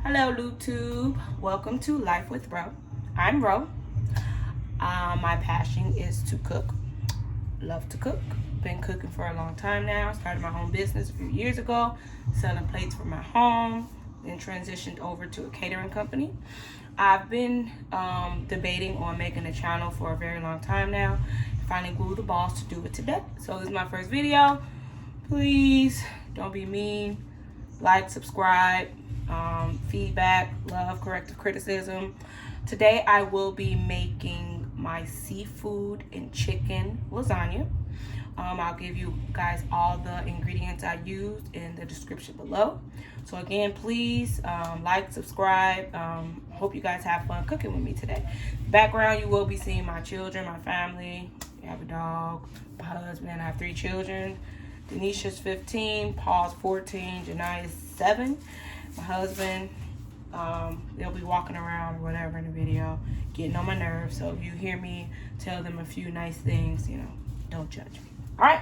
Hello YouTube, welcome to Life with Ro. I'm Ro. My passion is to cook. Love to cook. Been cooking for a long time now. Started my own business a few years ago, selling plates for my home, then transitioned over to a catering company. I've been debating on making a channel for a very long time now. Finally glued the balls to do it today. So this is my first video. Please don't be mean. Like, subscribe, feedback, love, corrective criticism. Today I will be making my seafood and chicken lasagna. I'll give you guys all the ingredients I used in the description below. So again, please like, subscribe. Hope you guys have fun cooking with me today. Background, you will be seeing my children, my family. I have a dog, my husband. I have 3 children. Denisha's 15, Paul's 14, Jania's 7. My husband, they'll be walking around or whatever in the video, getting on my nerves. So if you hear me tell them a few nice things, don't judge me. All right.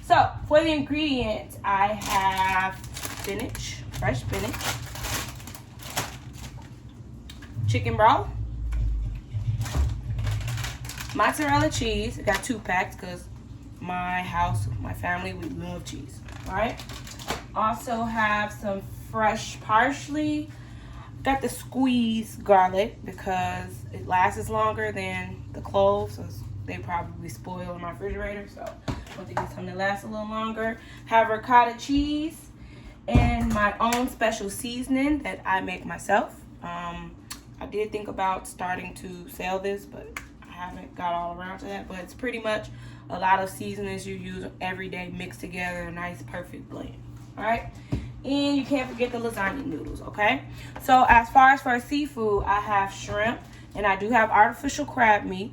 So for the ingredients, I have spinach, fresh spinach, chicken broth, mozzarella cheese. I got 2 packs because my house, my family, we love cheese. All right. Also have some fresh parsley. Got the squeezed garlic because it lasts longer than the cloves, so they probably spoil in my refrigerator. So I want to get something that lasts a little longer. Have ricotta cheese and my own special seasoning that I make myself. I did think about starting to sell this, but I haven't got all around to that. But it's pretty much a lot of seasonings you use every day mixed together, a nice perfect blend. All right. And you can't forget the lasagna noodles, okay? So as far as for seafood, I have shrimp, and I do have artificial crab meat,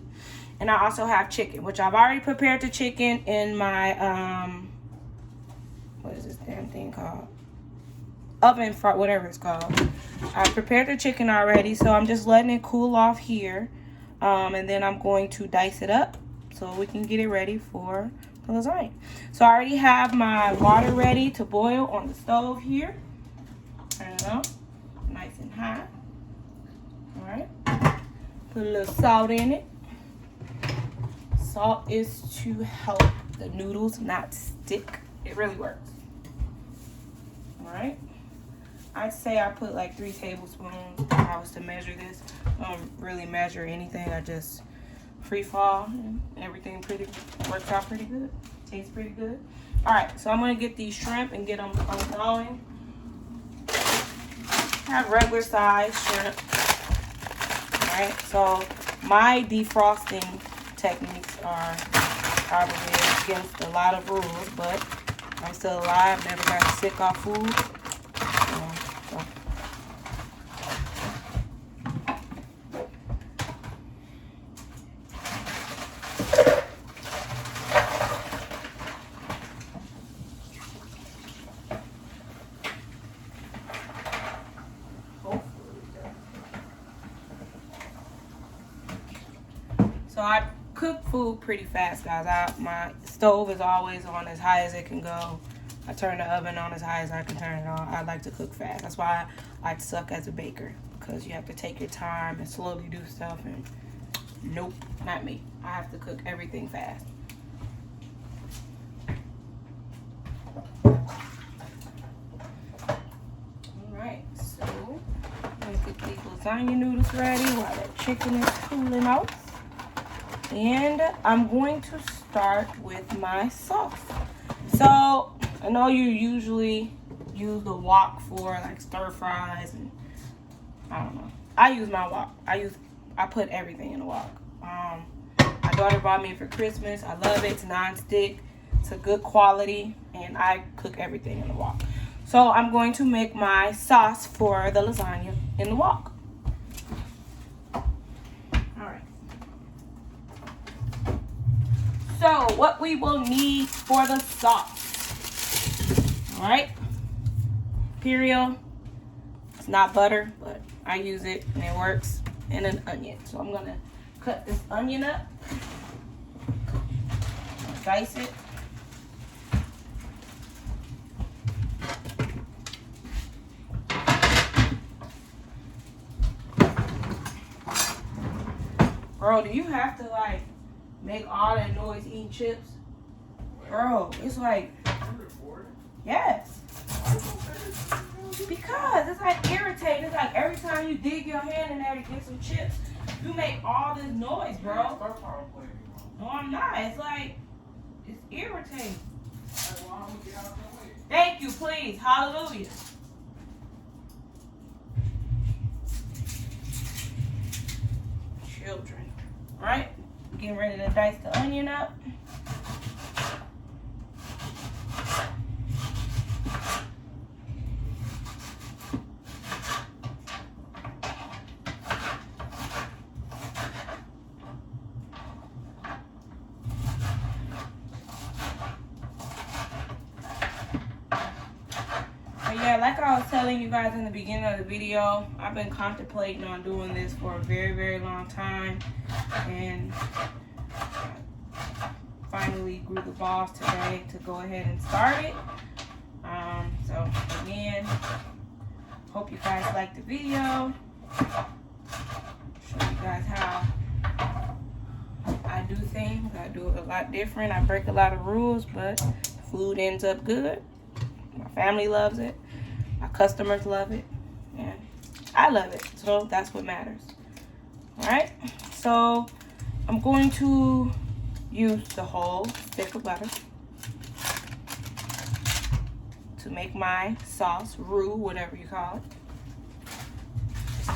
and I also have chicken, which I've already prepared the chicken in my, what is this damn thing called? Oven, for whatever it's called. I prepared the chicken already, so I'm just letting it cool off here, and then I'm going to dice it up so we can get it ready for the lasagna. So I already have my water ready to boil on the stove here. Turn it on, nice and high. All right, put a little salt in it. Salt is to help the noodles not stick. It really works. All right, I'd say I put like 3 tablespoons if I was to measure this. I don't really measure anything. I just free fall, and everything works out pretty good. Tastes pretty good. All right, so I'm gonna get these shrimp and get them going. Have regular size shrimp. All right, so my defrosting techniques are probably against a lot of rules, but I'm still alive. Never got sick off food. So. So I cook food pretty fast, guys. My stove is always on as high as it can go. I turn the oven on as high as I can turn it on. I like to cook fast. That's why I suck as a baker, because you have to take your time and slowly do stuff. And nope, not me. I have to cook everything fast. All right, so I'm gonna get these lasagna noodles ready while that chicken is cooling off. And I'm going to start with my sauce. So I know you usually use the wok for like stir fries, and I don't know. I use my wok. I put everything in the wok. My daughter bought me for Christmas. I love it. It's non-stick. It's a good quality, and I cook everything in the wok. So I'm going to make my sauce for the lasagna in the wok. So what we will need for the sauce, all right, Imperial. It's not butter, but I use it and it works, and an onion. So I'm gonna cut this onion up, dice it. Bro, do you have to like make all that noise eating chips? Bro, it's like, yes. Because it's like irritating. It's like every time you dig your hand in there to get some chips, you make all this noise, bro. No, I'm not. It's like, it's irritating. Thank you, please. Hallelujah. Children. Right? Getting ready to dice the onion up. Yeah, like I was telling you guys in the beginning of the video, I've been contemplating on doing this for a very, very long time, and finally grew the balls today to go ahead and start it. So again, hope you guys like the video. Show you guys how I do things. I do it a lot different. I break a lot of rules, but food ends up good. My family loves it. My customers love it. And I love it. So that's what matters. Alright. So I'm going to use the whole stick of butter to make my sauce, roux, whatever you call it.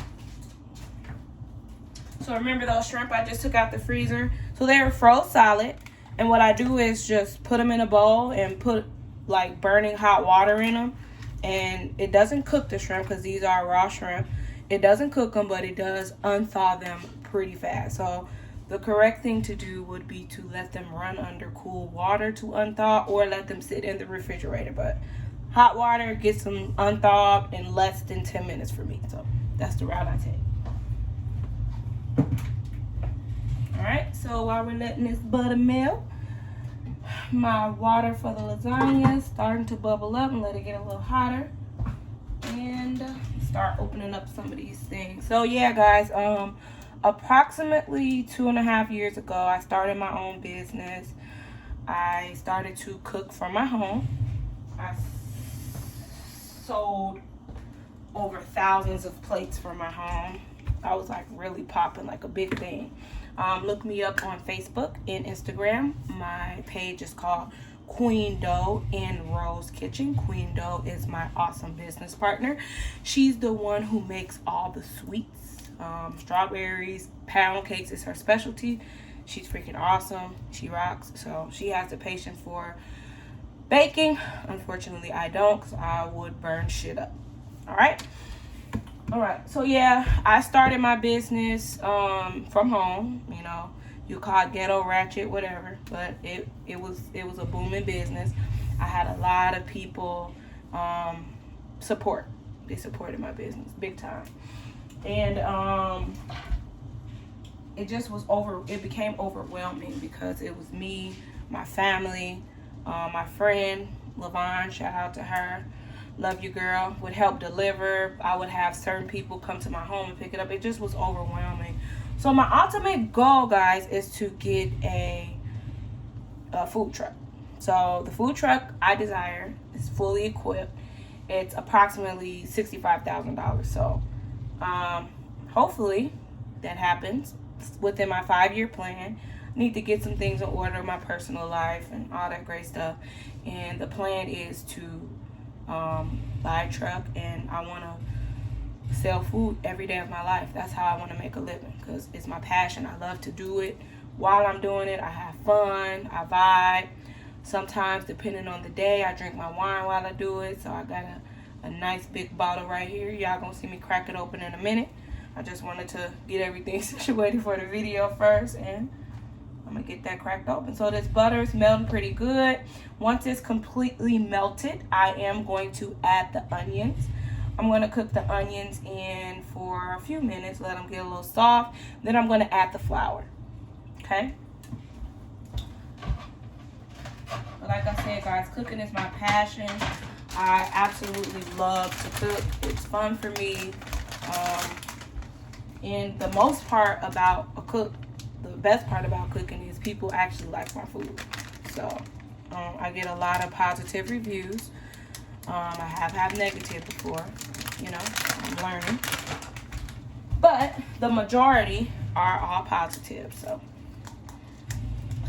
So remember those shrimp I just took out the freezer? So they're froze solid. And what I do is just put them in a bowl and put like burning hot water in them. And it doesn't cook the shrimp because these are raw shrimp. It doesn't cook them, but it does unthaw them pretty fast. So the correct thing to do would be to let them run under cool water to unthaw, or let them sit in the refrigerator. But hot water gets them unthawed in less than 10 minutes for me. So that's the route I take. Alright, so while we're letting this butter melt, my water for the lasagna is starting to bubble up, and let it get a little hotter, and start opening up some of these things. So yeah, guys, approximately 2.5 years ago, I started my own business. I started to cook from my home. I sold over thousands of plates from my home. I was like really popping, like a big thing. Look me up on Facebook and Instagram. My page is called Queen Dough in Rose Kitchen. Queen Dough is my awesome business partner. She's the one who makes all the sweets. Strawberries, pound cakes is her specialty. She's freaking awesome. She rocks. So she has the patience for baking. Unfortunately, I don't, because I would burn shit up. All right, so yeah, I started my business from home. You know, you call it ghetto ratchet, whatever, but it was a booming business. I had a lot of people support. They supported my business big time, and it became overwhelming because it was me, my family, my friend Lavon, shout out to her. Love you, girl, would help deliver. I would have certain people come to my home and pick it up. It just was overwhelming. So my ultimate goal, guys, is to get a food truck. So the food truck I desire is fully equipped. It's approximately $65,000. So hopefully that happens within my 5-year plan. I need to get some things in order in my personal life and all that great stuff. And the plan is to buy a truck, and I want to sell food every day of my life. That's how I want to make a living, because it's my passion. I love to do it. While I'm doing it, I have fun, I vibe. Sometimes, depending on the day, I drink my wine while I do it. So I got a nice big bottle right here. Y'all gonna see me crack it open in a minute. I just wanted to get everything situated for the video first, and I'm gonna get that cracked open. So this butter is melting pretty good. Once it's completely melted, I am going to add the onions. I'm gonna cook the onions in for a few minutes, let them get a little soft. Then I'm gonna add the flour, okay? But like I said, guys, cooking is my passion. I absolutely love to cook. It's fun for me. And the most part about a cook the best part about cooking is people actually like my food. So I get a lot of positive reviews. I have had negative before, you know, I'm learning. But the majority are all positive. So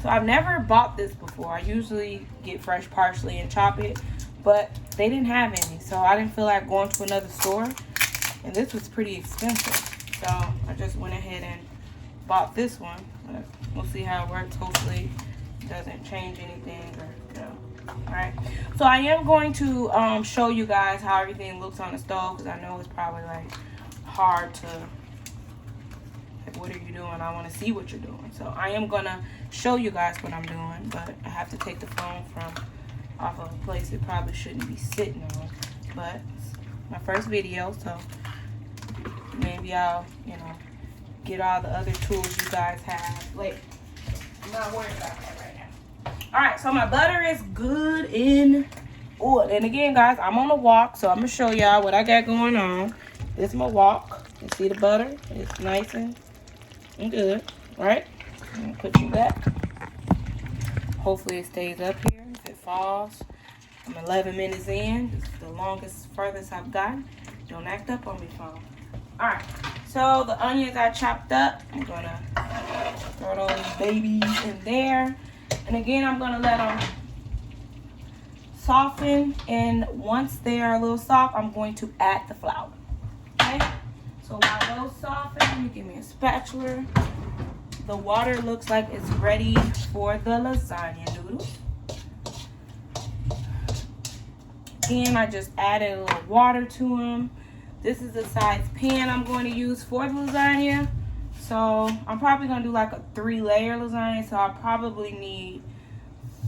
I've never bought this before. I usually get fresh parsley and chop it, but they didn't have any. So I didn't feel like going to another store. And this was pretty expensive. So I just went ahead and bought this one. We'll see how it works. Hopefully it doesn't change anything, or you know. All right, so I am going to show you guys how everything looks on the stove, because I know it's probably like hard to, like, what are you doing? I want to see what you're doing. So I am gonna show you guys what I'm doing, but I have to take the phone from off of a place it probably shouldn't be sitting on. But it's my first video, so maybe I'll, you know, get all the other tools you guys have later. I'm not worried about that right now. All right, so my butter is good in oil. And again, guys, I'm on a walk, so I'm gonna show y'all what I got going on. This is my walk. You see the butter? It's nice and good, right? I'm gonna put you back. Hopefully it stays up here. If it falls, I'm 11 minutes in. This is the longest, furthest I've gotten. Don't act up on me, phone. All right, so the onions I chopped up, I'm gonna throw those babies in there. And again, I'm gonna let them soften. And once they are a little soft, I'm going to add the flour. Okay, so while those soften, you give me a spatula. The water looks like it's ready for the lasagna noodles. Again, I just added a little water to them. This is the size pan I'm going to use for the lasagna. So I'm probably going to do like a 3-layer lasagna. So I'll probably need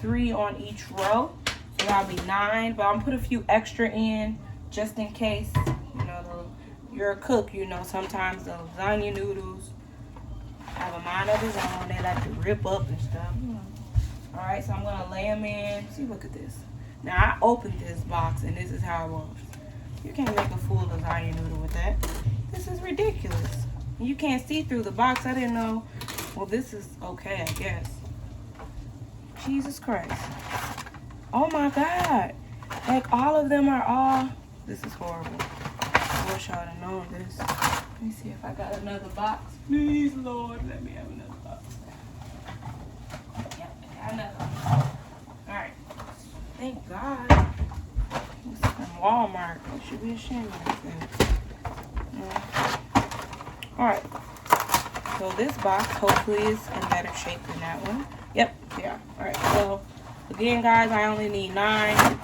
3 on each row. So that'll be 9. But I'm going to put a few extra in just in case. You know, you're a cook, you know, sometimes the lasagna noodles have a mind of its own. They like to rip up and stuff. All right, so I'm going to lay them in. See, look at this. Now, I opened this box, and this is how it was. You can't make a full lasagna noodle with that. This is ridiculous. You can't see through the box. I didn't know. Well, this is okay, I guess. Jesus Christ. Oh, my God. Like, all of them are all... This is horrible. I wish I would have known this. Let me see if I got another box. Please, Lord, let me have another box. Yep, I got another one. All right. Thank God. This is from Walmart. You should be ashamed of that thing. Alright. So this box hopefully is in better shape than that one. Yep, yeah. Alright, so again, guys, I only need 9.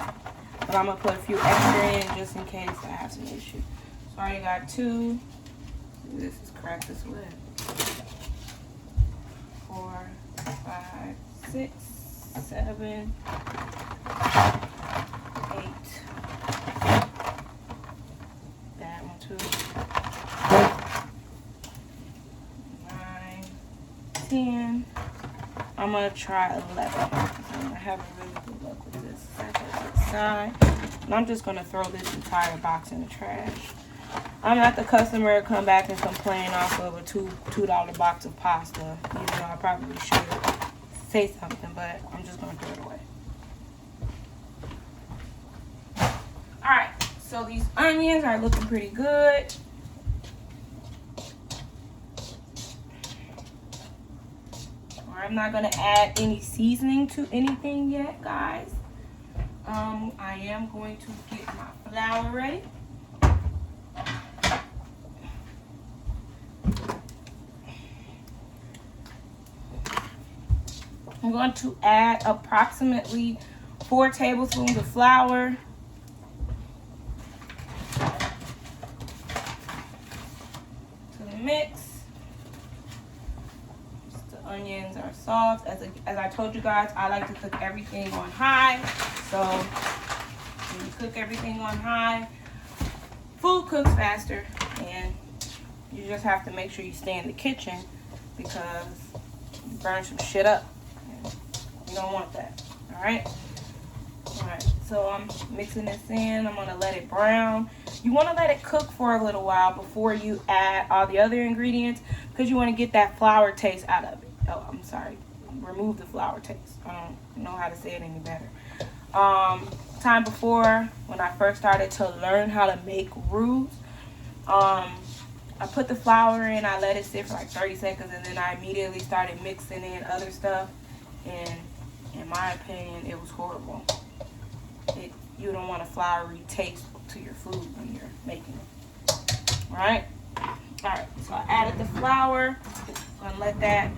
But I'm going to put a few extra in just in case I have some issues. So I already got 2. This is cracked as well. 4, 5, 6, 7, 8. That one too. 9, 10. I'm gonna try 11. I'm having really good luck with this. Set that to the side. And I'm just gonna throw this entire box in the trash. I'm not the customer to come back and complain off of a $2 box of pasta. Even though I probably should say something, but I'm just gonna throw it away. Alright, so these onions are looking pretty good. I'm not gonna add any seasoning to anything yet, guys. I am going to get my flour ready. I'm going to add approximately 4 tablespoons of flour. To the mix. The onions are soft. As I told you guys, I like to cook everything on high. So when you cook everything on high, food cooks faster, and you just have to make sure you stay in the kitchen because you burn some shit up. You don't want that. Alright? Alright, so I'm mixing this in. I'm going to let it brown. You want to let it cook for a little while before you add all the other ingredients because you want to get that flour taste out of it. Oh, I'm sorry. Remove the flour taste. I don't know how to say it any better. Time before, when I first started to learn how to make roux, I put the flour in, I let it sit for like 30 seconds, and then I immediately started mixing in other stuff. And in my opinion, it was horrible. You don't want a floury taste to your food when you're making it. Alright? Alright, so I added the flour. I'm gonna let that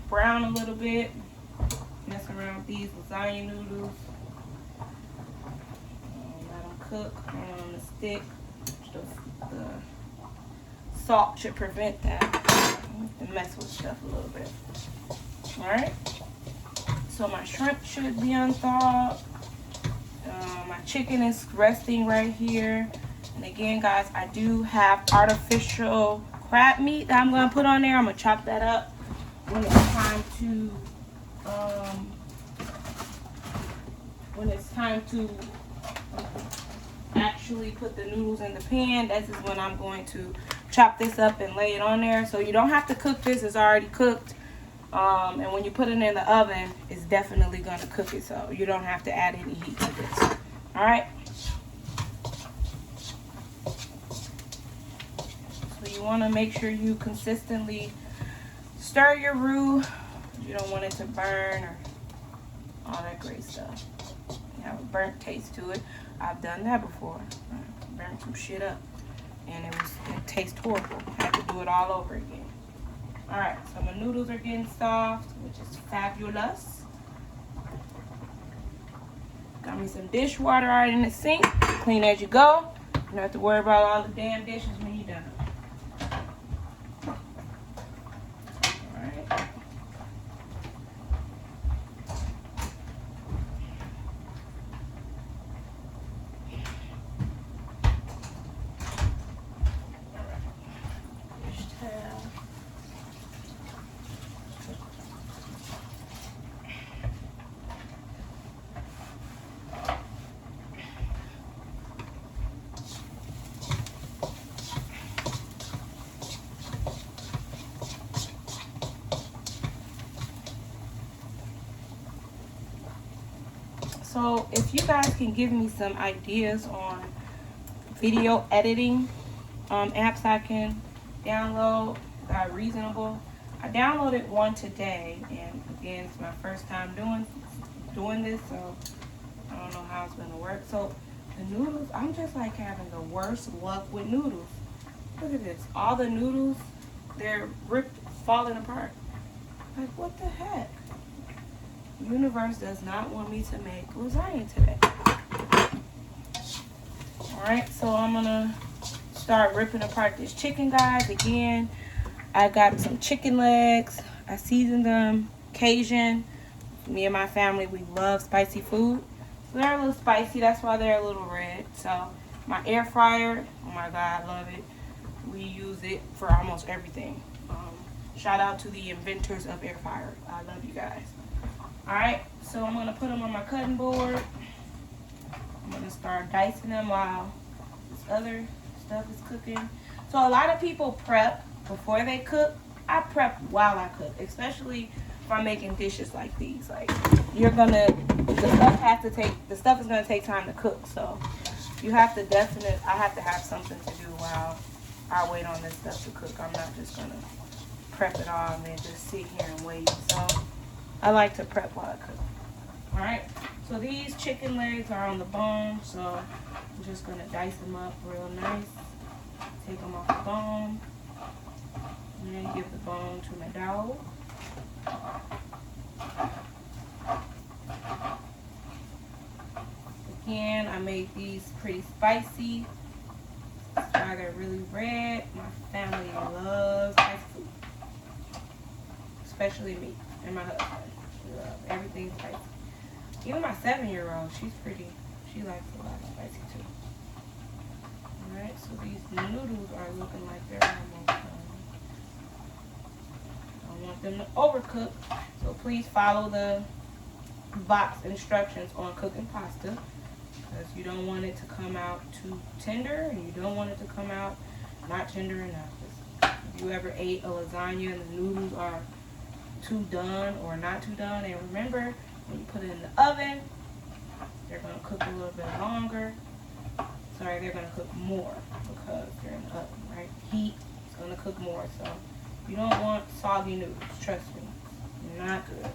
brown a little bit. Mess around with these lasagna noodles. Let them cook on the stick. The salt should prevent that. To mess with stuff a little bit. Alright? So my shrimp should be unthawed. My chicken is resting right here. And again, guys, I do have artificial crab meat that I'm going to put on there. I'm going to chop that up when it's time to actually put the noodles in the pan. This is when I'm going to chop this up and lay it on there. So you don't have to cook this. It's already cooked. And when you put it in the oven, it's definitely going to cook it. So you don't have to add any heat to this. All right. So you want to make sure you consistently stir your roux. You don't want it to burn or all that great stuff. You have a burnt taste to it. I've done that before. I burned some shit up, and it tastes horrible. I had to do it all over again. All right, so my noodles are getting soft, which is fabulous. Got me some dishwater right in the sink. Clean as you go. You don't have to worry about all the damn dishes when you're done. All right. So if you guys can give me some ideas on video editing apps I can download that are reasonable. I downloaded one today, and again, it's my first time doing this, so I don't know how it's going to work. So the noodles, I'm just like having the worst luck with noodles. Look at this. All the noodles, they're falling apart. Like, what the heck? Universe does not want me to make lasagna today. Alright, so I'm gonna start ripping apart this chicken, guys. Again, I got some chicken legs. I seasoned them Cajun. Me and my family, we love spicy food. So they're a little spicy, that's why they're a little red. So my air fryer, oh my god, I love it. We use it for almost everything. Shout out to the inventors of air fryer. I love you guys. Alright, so I'm going to put them on my cutting board. I'm going to start dicing them while this other stuff is cooking. So a lot of people prep before they cook. I prep while I cook, especially if I'm making dishes like these. Like, the stuff is going to take time to cook. So you have to I have to have something to do while I wait on this stuff to cook. I'm not just going to prep it all and then just sit here and wait. So I like to prep while I cook. Alright, so these chicken legs are on the bone, so I'm just going to dice them up real nice. Take them off the bone. And then give the bone to my dog. Again, I made these pretty spicy. That's why they're really red. My family loves spicy food. Especially me and my husband. We love everything spicy. Even my 7-year-old, she likes a lot of spicy too. Alright, so these noodles are looking like they're almost done. I don't want them to overcook, so please follow the box instructions on cooking pasta, because you don't want it to come out too tender and you don't want it to come out not tender enough. If you ever ate a lasagna and the noodles are too done or not too done. And remember, when you put it in the oven, they're gonna cook a little bit longer. Sorry, they're gonna cook more because they're in the oven, right? Heat is gonna cook more, so you don't want soggy noodles, trust me. Not good.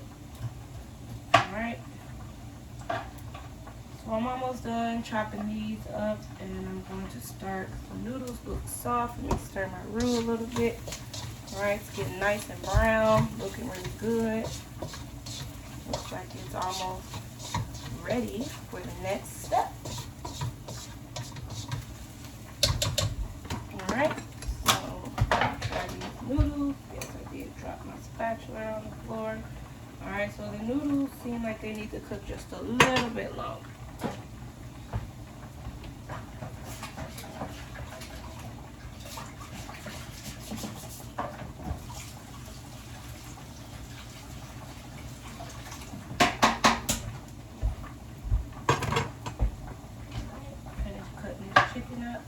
Alright. So I'm almost done chopping these up, and I'm going to start. The noodles look soft. Let me stir my roux a little bit. Alright, it's getting nice and brown, looking really good. Looks like it's almost ready for the next step. Alright, so try these noodles. Yes, I did drop my spatula on the floor. Alright, so the noodles seem like they need to cook just a little bit longer. Finish cutting the chicken up.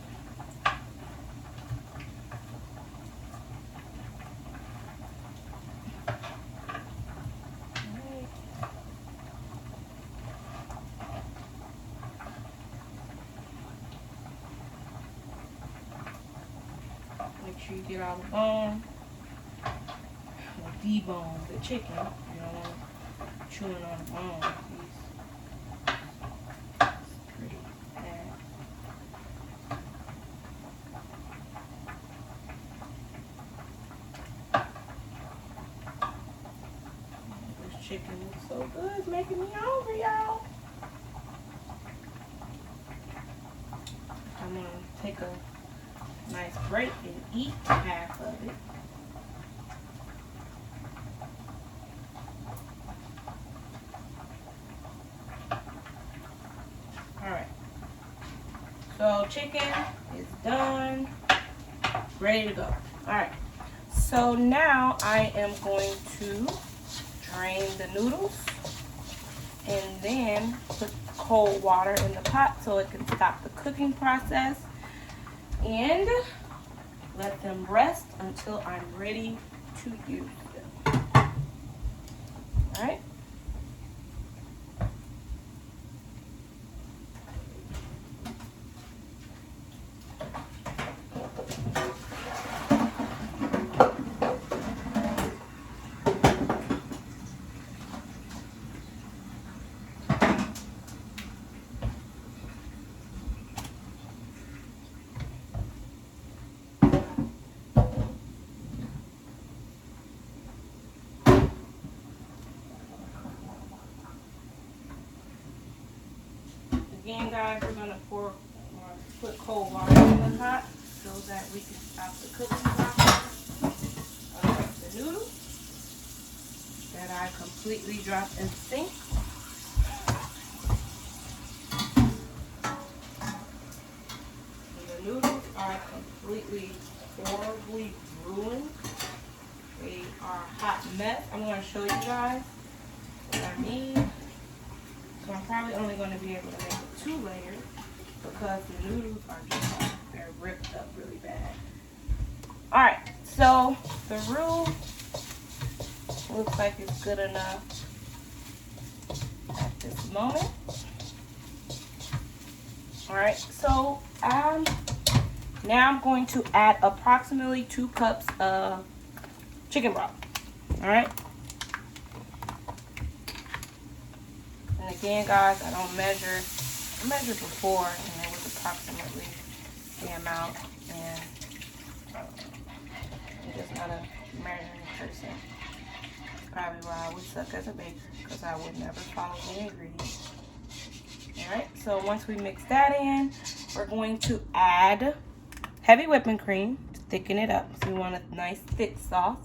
Make sure you get all the bone, or debone the chicken. You don't want to chewing on the bone. It's pretty bad. This chicken looks so good. It's making me hungry, y'all. I'm gonna take a nice break and eat half of it. Alright. So chicken is done. Ready to go. Alright. So now I am going to drain the noodles and then put cold water in the pot so it can stop the cooking process. And let them rest until I'm ready to use them. All right. Again, guys, we're gonna put cold water in the pot so that we can stop the cooking process of the noodles that I completely dropped in the sink. And the noodles are completely horribly ruined. They are a hot mess. I'm gonna show you guys what I mean. So I'm probably only going to be able to make it 2 layers because the noodles are just they're ripped up really bad. Alright, so the roux looks like it's good enough at this moment. Alright, so now I'm going to add approximately 2 cups of chicken broth. Alright. And again, guys, I don't measure. I measured before, and it was approximately the amount. And I'm just not a measuring person. Probably why I would suck as a baker, because I would never follow the ingredients. All right. So once we mix that in, we're going to add heavy whipping cream to thicken it up. So we want a nice thick sauce.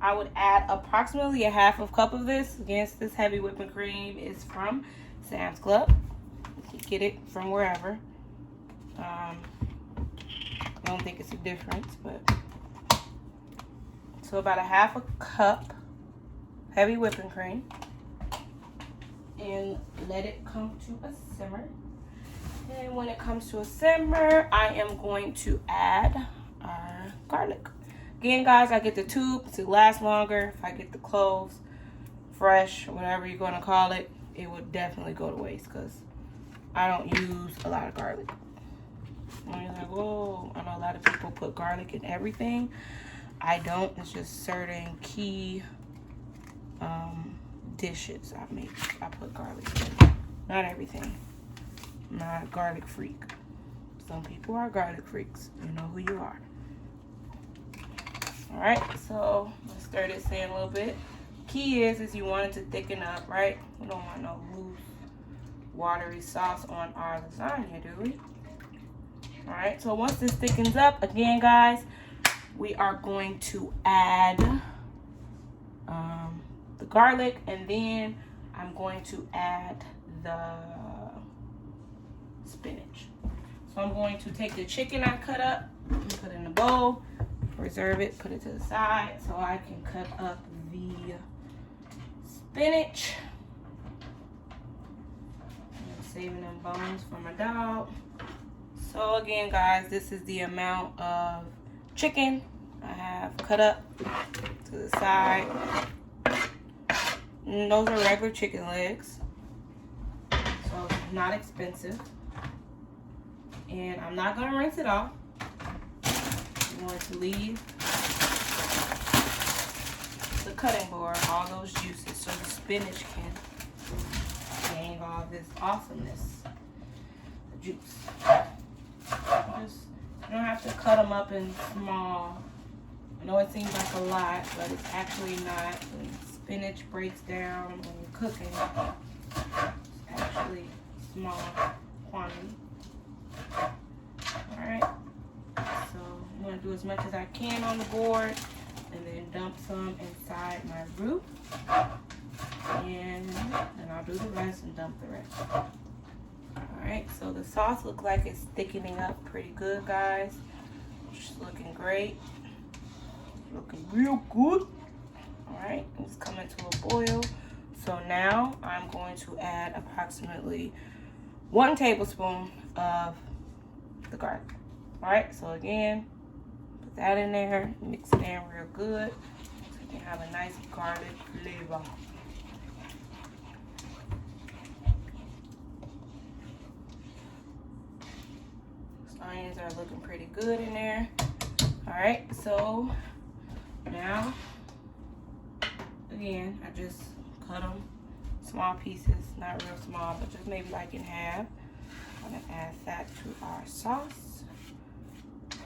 I would add approximately a half of cup of this. Again, this heavy whipping cream is from Sam's Club. You can get it from wherever. I don't think it's a difference, but so about a half a cup heavy whipping cream. and let it come to a simmer. And when it comes to a simmer, I am going to add our garlic. Again, guys, I get the tube to last longer. If I get the cloves fresh, or whatever you're going to call it, it would definitely go to waste because I don't use a lot of garlic. And you're like, whoa, I know a lot of people put garlic in everything. I don't. It's just certain key dishes I make. I put garlic in. Not everything. I'm not a garlic freak. Some people are garlic freaks. You know who you are. Alright, so let's stir this in a little bit. Key is you want it to thicken up, right? We don't want no loose, watery sauce on our lasagna, do we? Alright, so once this thickens up, again, guys, we are going to add the garlic, and then I'm going to add the spinach. So I'm going to take the chicken I cut up and put it in a bowl, reserve it, put it to the side so I can cut up the spinach. I'm saving them bones for my dog. So again, guys, this is the amount of chicken I have cut up to the side. And those are regular chicken legs, so it's not expensive. And I'm not gonna rinse it off. I'm going to leave the cutting board, all those juices, so the spinach can gain all this awesomeness, the juice. You don't have to cut them up in small. I know it seems like a lot, but it's actually not. When spinach breaks down when you're cooking, it's actually small quantity. Alright, so I'm going to do as much as I can on the board and then dump some inside my roux. And then I'll do the rest and dump the rest. Alright, so the sauce looks like it's thickening up pretty good, guys. It's looking great. Looking real good. Alright, it's coming to a boil. So now I'm going to add approximately 1 tablespoon of the garlic. Alright, so again, put that in there, mix it in real good so you can have a nice garlic flavor. Onions are looking pretty good in there. Alright, so now, again, I just cut them small pieces, not real small, but just maybe like in half. I'm gonna add that to our sauce. It's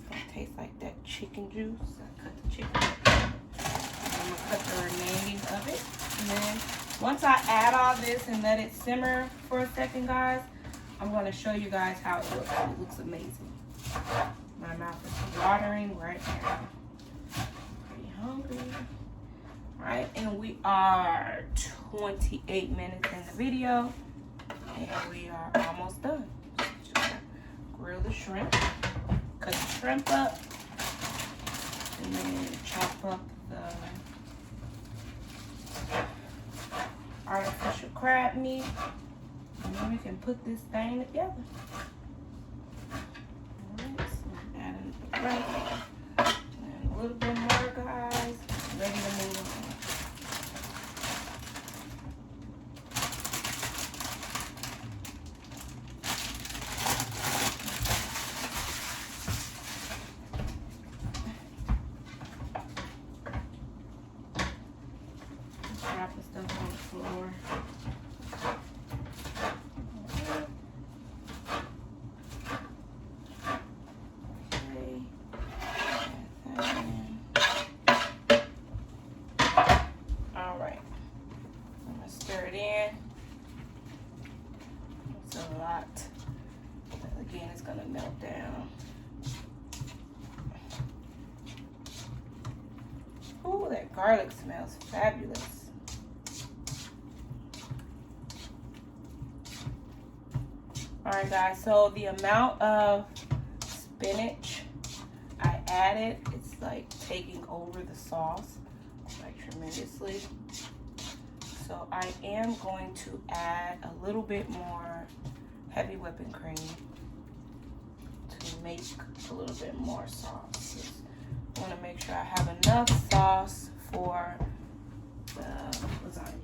gonna taste like that chicken juice. I cut the chicken. I'm gonna cut the remaining of it. And then once I add all this and let it simmer for a second, guys, I'm gonna show you guys how it looks. It looks amazing. My mouth is watering right now. Pretty hungry. Right, and we are 28 minutes in the video, and we are almost done. Just gonna grill the shrimp, cut the shrimp up, and then chop up the artificial crab meat, and then we can put this thing together. Alright, so I'm adding the rice, and a little bit more, guys. Ready to move on. Dropping stuff on the floor. Okay. Alright. I'm gonna stir it in. It's a lot. Again, it's gonna melt down. Ooh, that garlic smells fabulous. Alright, guys, so the amount of spinach I added, it's like taking over the sauce like tremendously. So I am going to add a little bit more heavy whipping cream to make a little bit more sauce. I want to make sure I have enough sauce for the lasagna.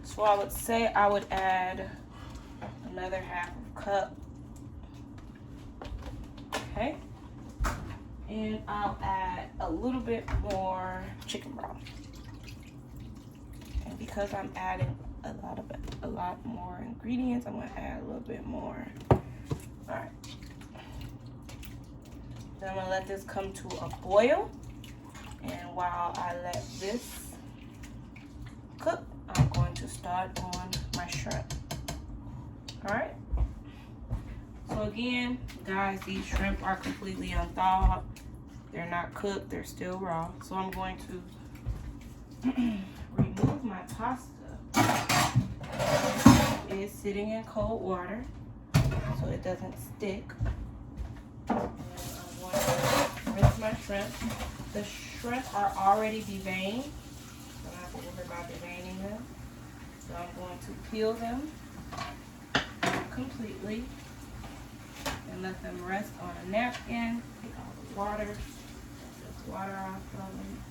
So I would say I would add another half cup. Okay. And I'll add a little bit more chicken broth. And because I'm adding a lot more ingredients, I'm gonna add a little bit more. All right. Then I'm gonna let this come to a boil. And while I let this cook, I'm going to start on my shrimp. All right. So again, guys, these shrimp are completely unthawed. They're not cooked, they're still raw. So I'm going to remove my pasta. It is sitting in cold water so it doesn't stick. And I'm going to rinse my shrimp. The shrimp are already deveined, so I don't have to worry about deveining them. So I'm going to peel them completely and let them rest on a napkin. Take all the water, take the water off of them.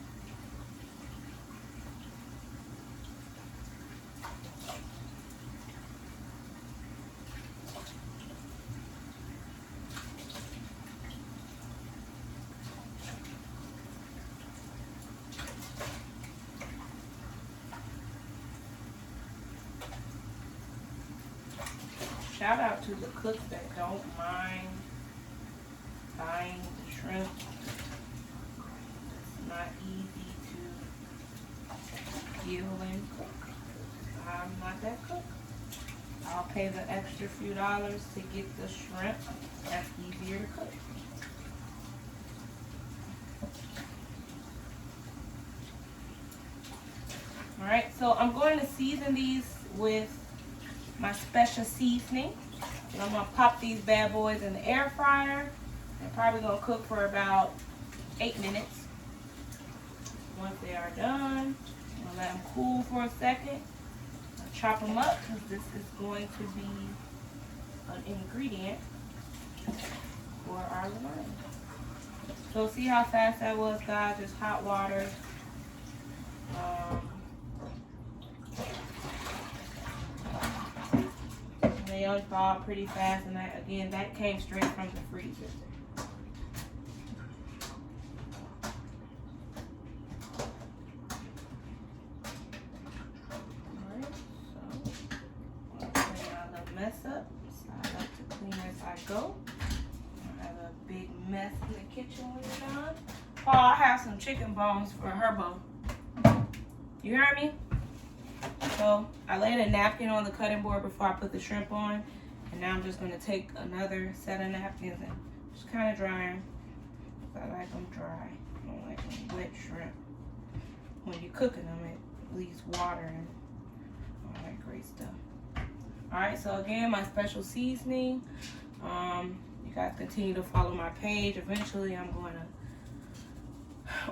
Shout out to the cooks that don't mind buying the shrimp. It's not easy to peel and cook. I'm not that cook. I'll pay the extra few dollars to get the shrimp. That's easier to cook. All right, so I'm going to season these with my special seasoning. And I'm gonna pop these bad boys in the air fryer. They're probably gonna cook for about 8 minutes. Once they are done, I'm gonna let them cool for a second. I'll chop them up because this is going to be an ingredient for our lasagna. So see how fast that was, guys? Just hot water. They unthawed pretty fast, and that came straight from the freezer. Alright, so I'll clean out the mess up. So I like to clean as I go. I have a big mess in the kitchen when you're done. Oh, I have some chicken bones for her bowl. You heard me? So I laid a napkin on the cutting board before I put the shrimp on, and now I'm just going to take another set of napkins and just kind of dry them. I like them dry. I don't like them wet shrimp. When you're cooking them, it leaves water and all that great stuff. All right, so again, my special seasoning. You guys continue to follow my page. Eventually, I'm going to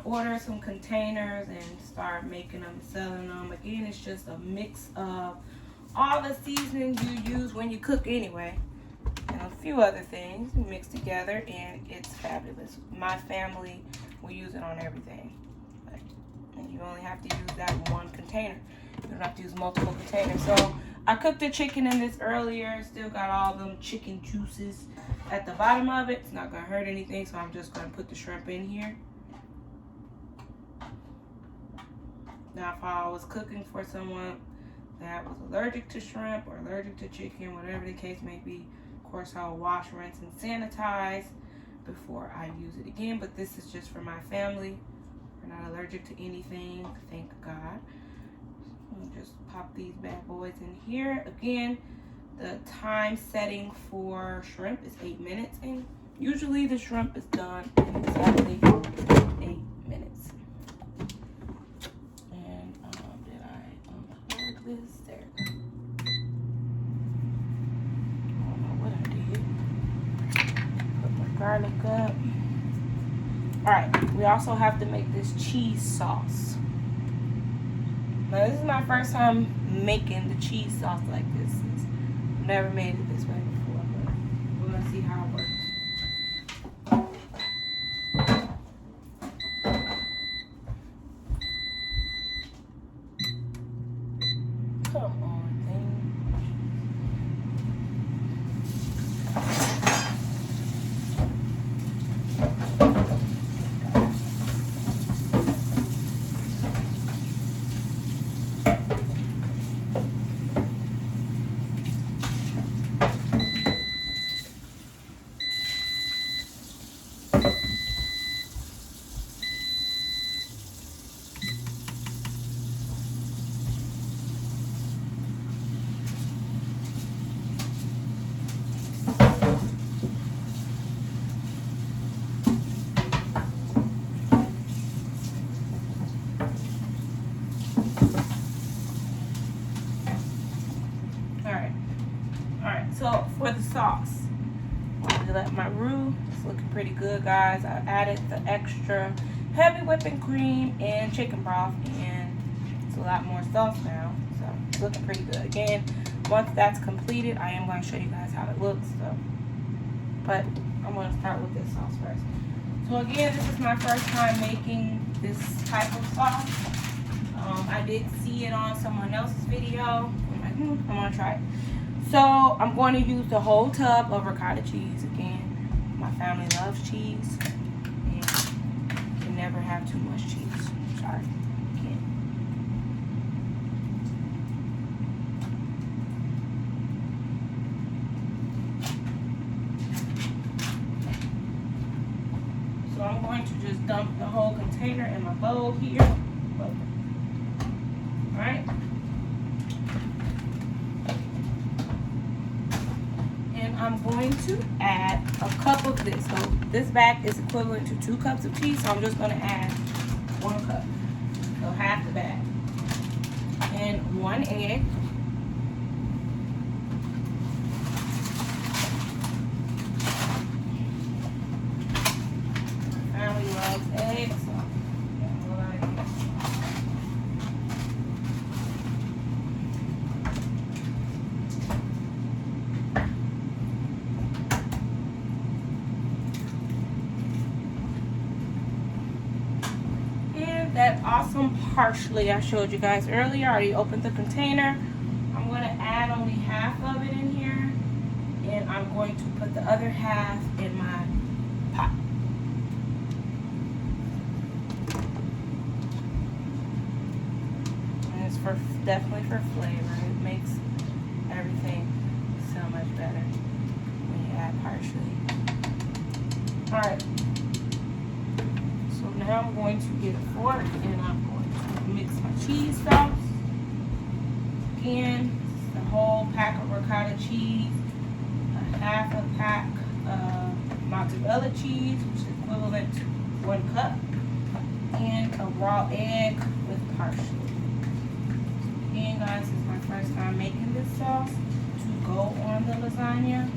order some containers and start making them, selling them. Again, it's just a mix of all the seasonings you use when you cook anyway, and a few other things mixed together, and it's fabulous. My family, we use it on everything, and you only have to use that one container. You don't have to use multiple containers. So I cooked the chicken in this earlier. Still got all them chicken juices at the bottom of it. It's not gonna hurt anything, so I'm just gonna put the shrimp in here. Now, if I was cooking for someone that was allergic to shrimp or allergic to chicken, whatever the case may be, of course, I'll wash, rinse, and sanitize before I use it again. But this is just for my family. We're not allergic to anything, thank God. I'll just pop these bad boys in here. Again, the time setting for shrimp is 8 minutes, and usually the shrimp is done in exactly 8 minutes. This there. I don't know what I did. Put my garlic up. Alright, we also have to make this cheese sauce. Now this is my first time making the cheese sauce like this. I've never made it this way before, but we're gonna see how it works. Come on, thing. So for the sauce, I wanted to let my roux. It's looking pretty good, guys. I added the extra heavy whipping cream and chicken broth, and it's a lot more sauce now. So it's looking pretty good. Again, once that's completed, I am going to show you guys how it looks. So, but I'm going to start with this sauce first. So again, this is my first time making this type of sauce. I did see it on someone else's video. I'm like, I'm going to try it. So I'm going to use the whole tub of ricotta cheese. Again, my family loves cheese, and you can never have too much cheese. Sorry, can't. So I'm going to just dump the whole container in my bowl here. All right. I'm going to add a cup of this. So this bag is equivalent to 2 cups of cheese, so I'm just going to add 1 cup. So half the bag. And 1 egg. My family loves eggs, so that awesome parsley I showed you guys earlier. I already opened the container. I'm going to add only half of it in here, and I'm going to put the other half in my pot. And it's definitely for flavor. It makes everything so much better when you add parsley. Alright. Now I'm going to get a fork and I'm going to mix my cheese sauce. Again, the whole pack of ricotta cheese, a half a pack of mozzarella cheese, which is equivalent to 1 cup, and a raw egg with parsley. Again, guys, this is my first time making this sauce to go on the lasagna.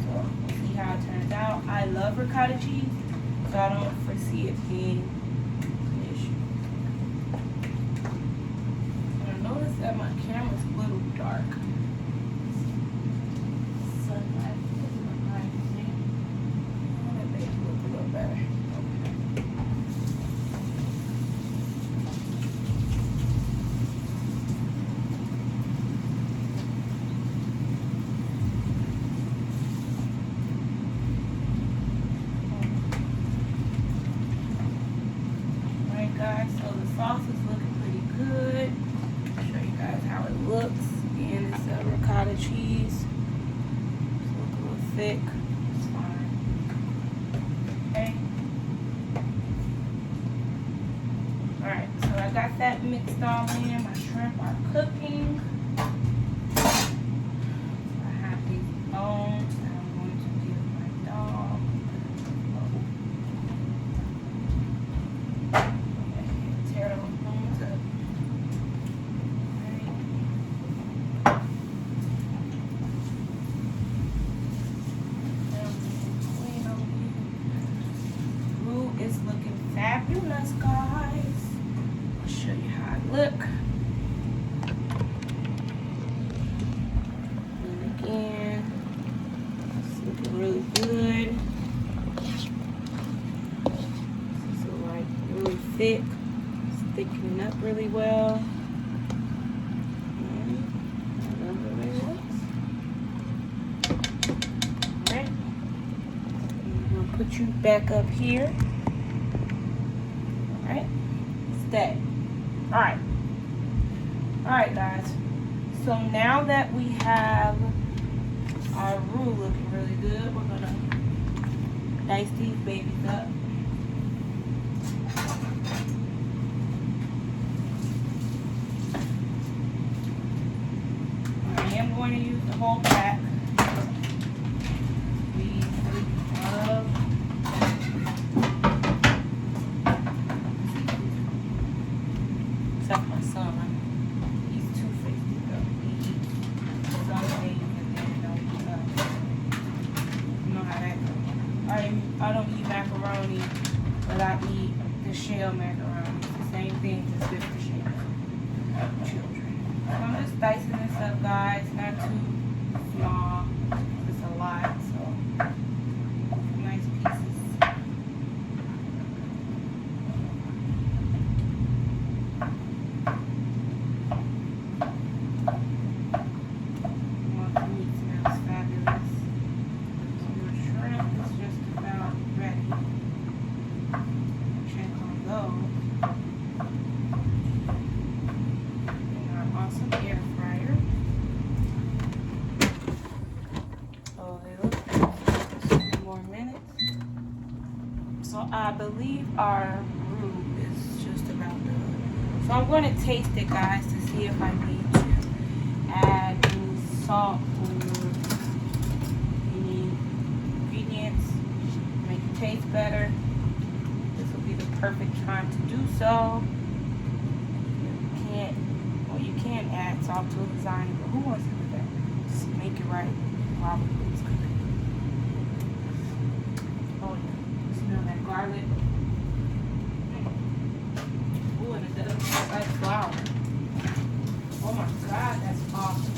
So we'll see how it turns out. I love ricotta cheese, so I don't foresee it being an issue. And I noticed that my camera's a little dark. Sunlight is my light. That makes it look a little better. Guys, so the sauce is looking pretty good. I'll show you guys how it looks. Again, it's a ricotta cheese. It's a little thick. It's fine. Okay. Alright, so I got that mixed all in. My shrimp are cooking. So I have these bones that I'm going to give my dog. Is looking fabulous, guys. I'll show you how I look. And again, it's looking really good. So like really thick. It's thickening up really well. And I love the way it looks. Alright. I'm gonna put you back up here. Alright. Stay. Alright. Alright, guys. So now that we have our roux looking really good, we're gonna dice these babies up. I am going to use the whole pack. We love except my son. He's 250 though. He eats some things and then don't eat others. You know how that goes. I don't eat macaroni, but I eat the shell macaroni. It's the same thing, just different shell. Children. So I'm just dicing this up, guys. Not too small. It's a lot, so nice pieces. The meat smells fabulous. So your shrimp is just about ready. Check on those. In our awesome air fryer. Oh, they look good. Just a few more minutes. So I believe our roux is just about done. So I'm going to taste it, guys, to see if I need to add any salt or any ingredients to make it taste better. This will be the perfect time to do so. You can add salt to a lasagna, but who wants to do that? Just make it right. Probably it's good. Oh yeah, smell that garlic. Ooh, and it does taste like flour. Oh my God, that's awesome.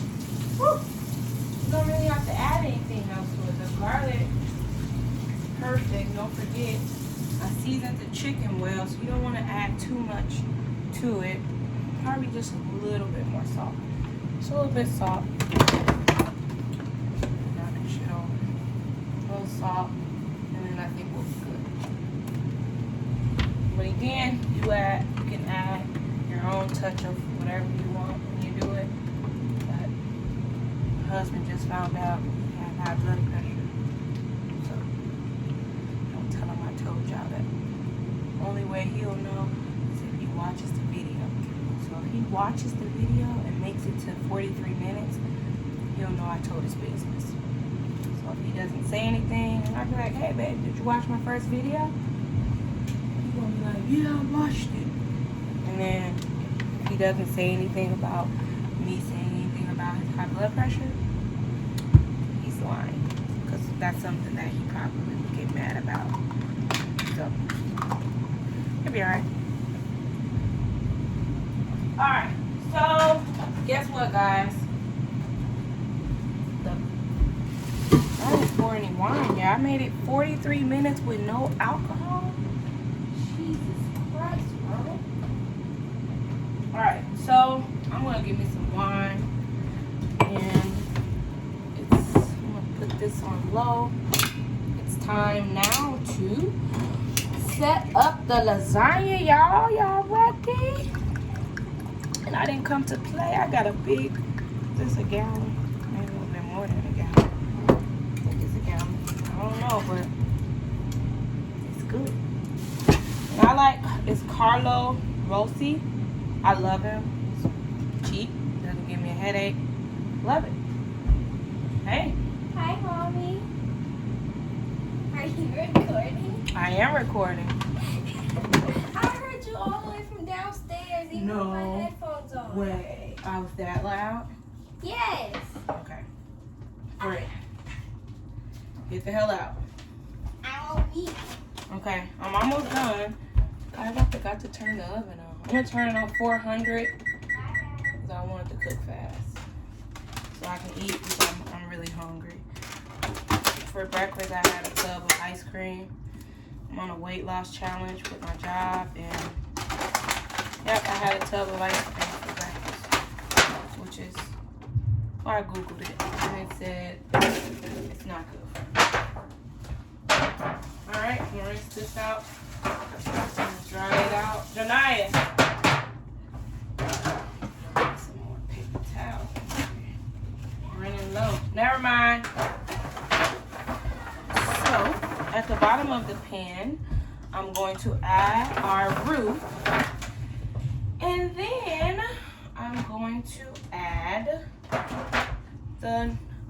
Woo! You don't really have to add anything else to it. The garlic, perfect. Don't forget, I seasoned the chicken well, so you don't want to add too much to it. Probably just a little bit more salt. Just a little bit of salt. Knock this shit over. A little salt, and then I think we'll be good. But again, you can add your own touch of whatever you want when you do it. But my husband just found out he had high blood pressure. So don't tell him I told y'all that. Only way he'll know is if he watches the video. So if he watches the video and makes it to 43 minutes, he'll know I told his business. So if he doesn't say anything, and I'll be like, hey babe, did you watch my first video? He's gonna be like, yeah, I watched it. And then if he doesn't say anything about me saying anything about his high blood pressure, he's lying. Because that's something that he probably would get mad about. So, he'll be alright. Alright, so guess what, guys? I didn't pour any wine yet. I made it 43 minutes with no alcohol. Jesus Christ, bro. Alright, so I'm gonna give me some wine. And I'm gonna put this on low. It's time now to set up the lasagna, y'all. Y'all ready? And I didn't come to play. I got a big, this a gallon? Maybe a little bit more than a gallon. I think it's a gallon. I don't know, but it's good. And I like, it's Carlo Rossi. I love him. He's cheap. Doesn't give me a headache. Love it. Hey. Hi, Mommy. Are you recording? I am recording. I heard you all the way from downstairs, even with my headphones on. Wait, I was that loud? Yes. Okay. Great. Get the hell out. I won't eat. Okay, I'm almost done. I forgot to turn the oven on. I'm gonna turn it on 400 because I want it to cook fast, so I can eat because I'm really hungry. For breakfast, I had a tub of ice cream. I'm on a weight loss challenge with my job, and yep, I had a tub of ice cream for breakfast, which is, well, I googled it and it said it's not good. All right, I'm gonna rinse this out. Dry it out. Janaya. Some more paper towel. Running low. Never mind. So, at the bottom of the pan, I'm going to add our roux. And then I'm going to add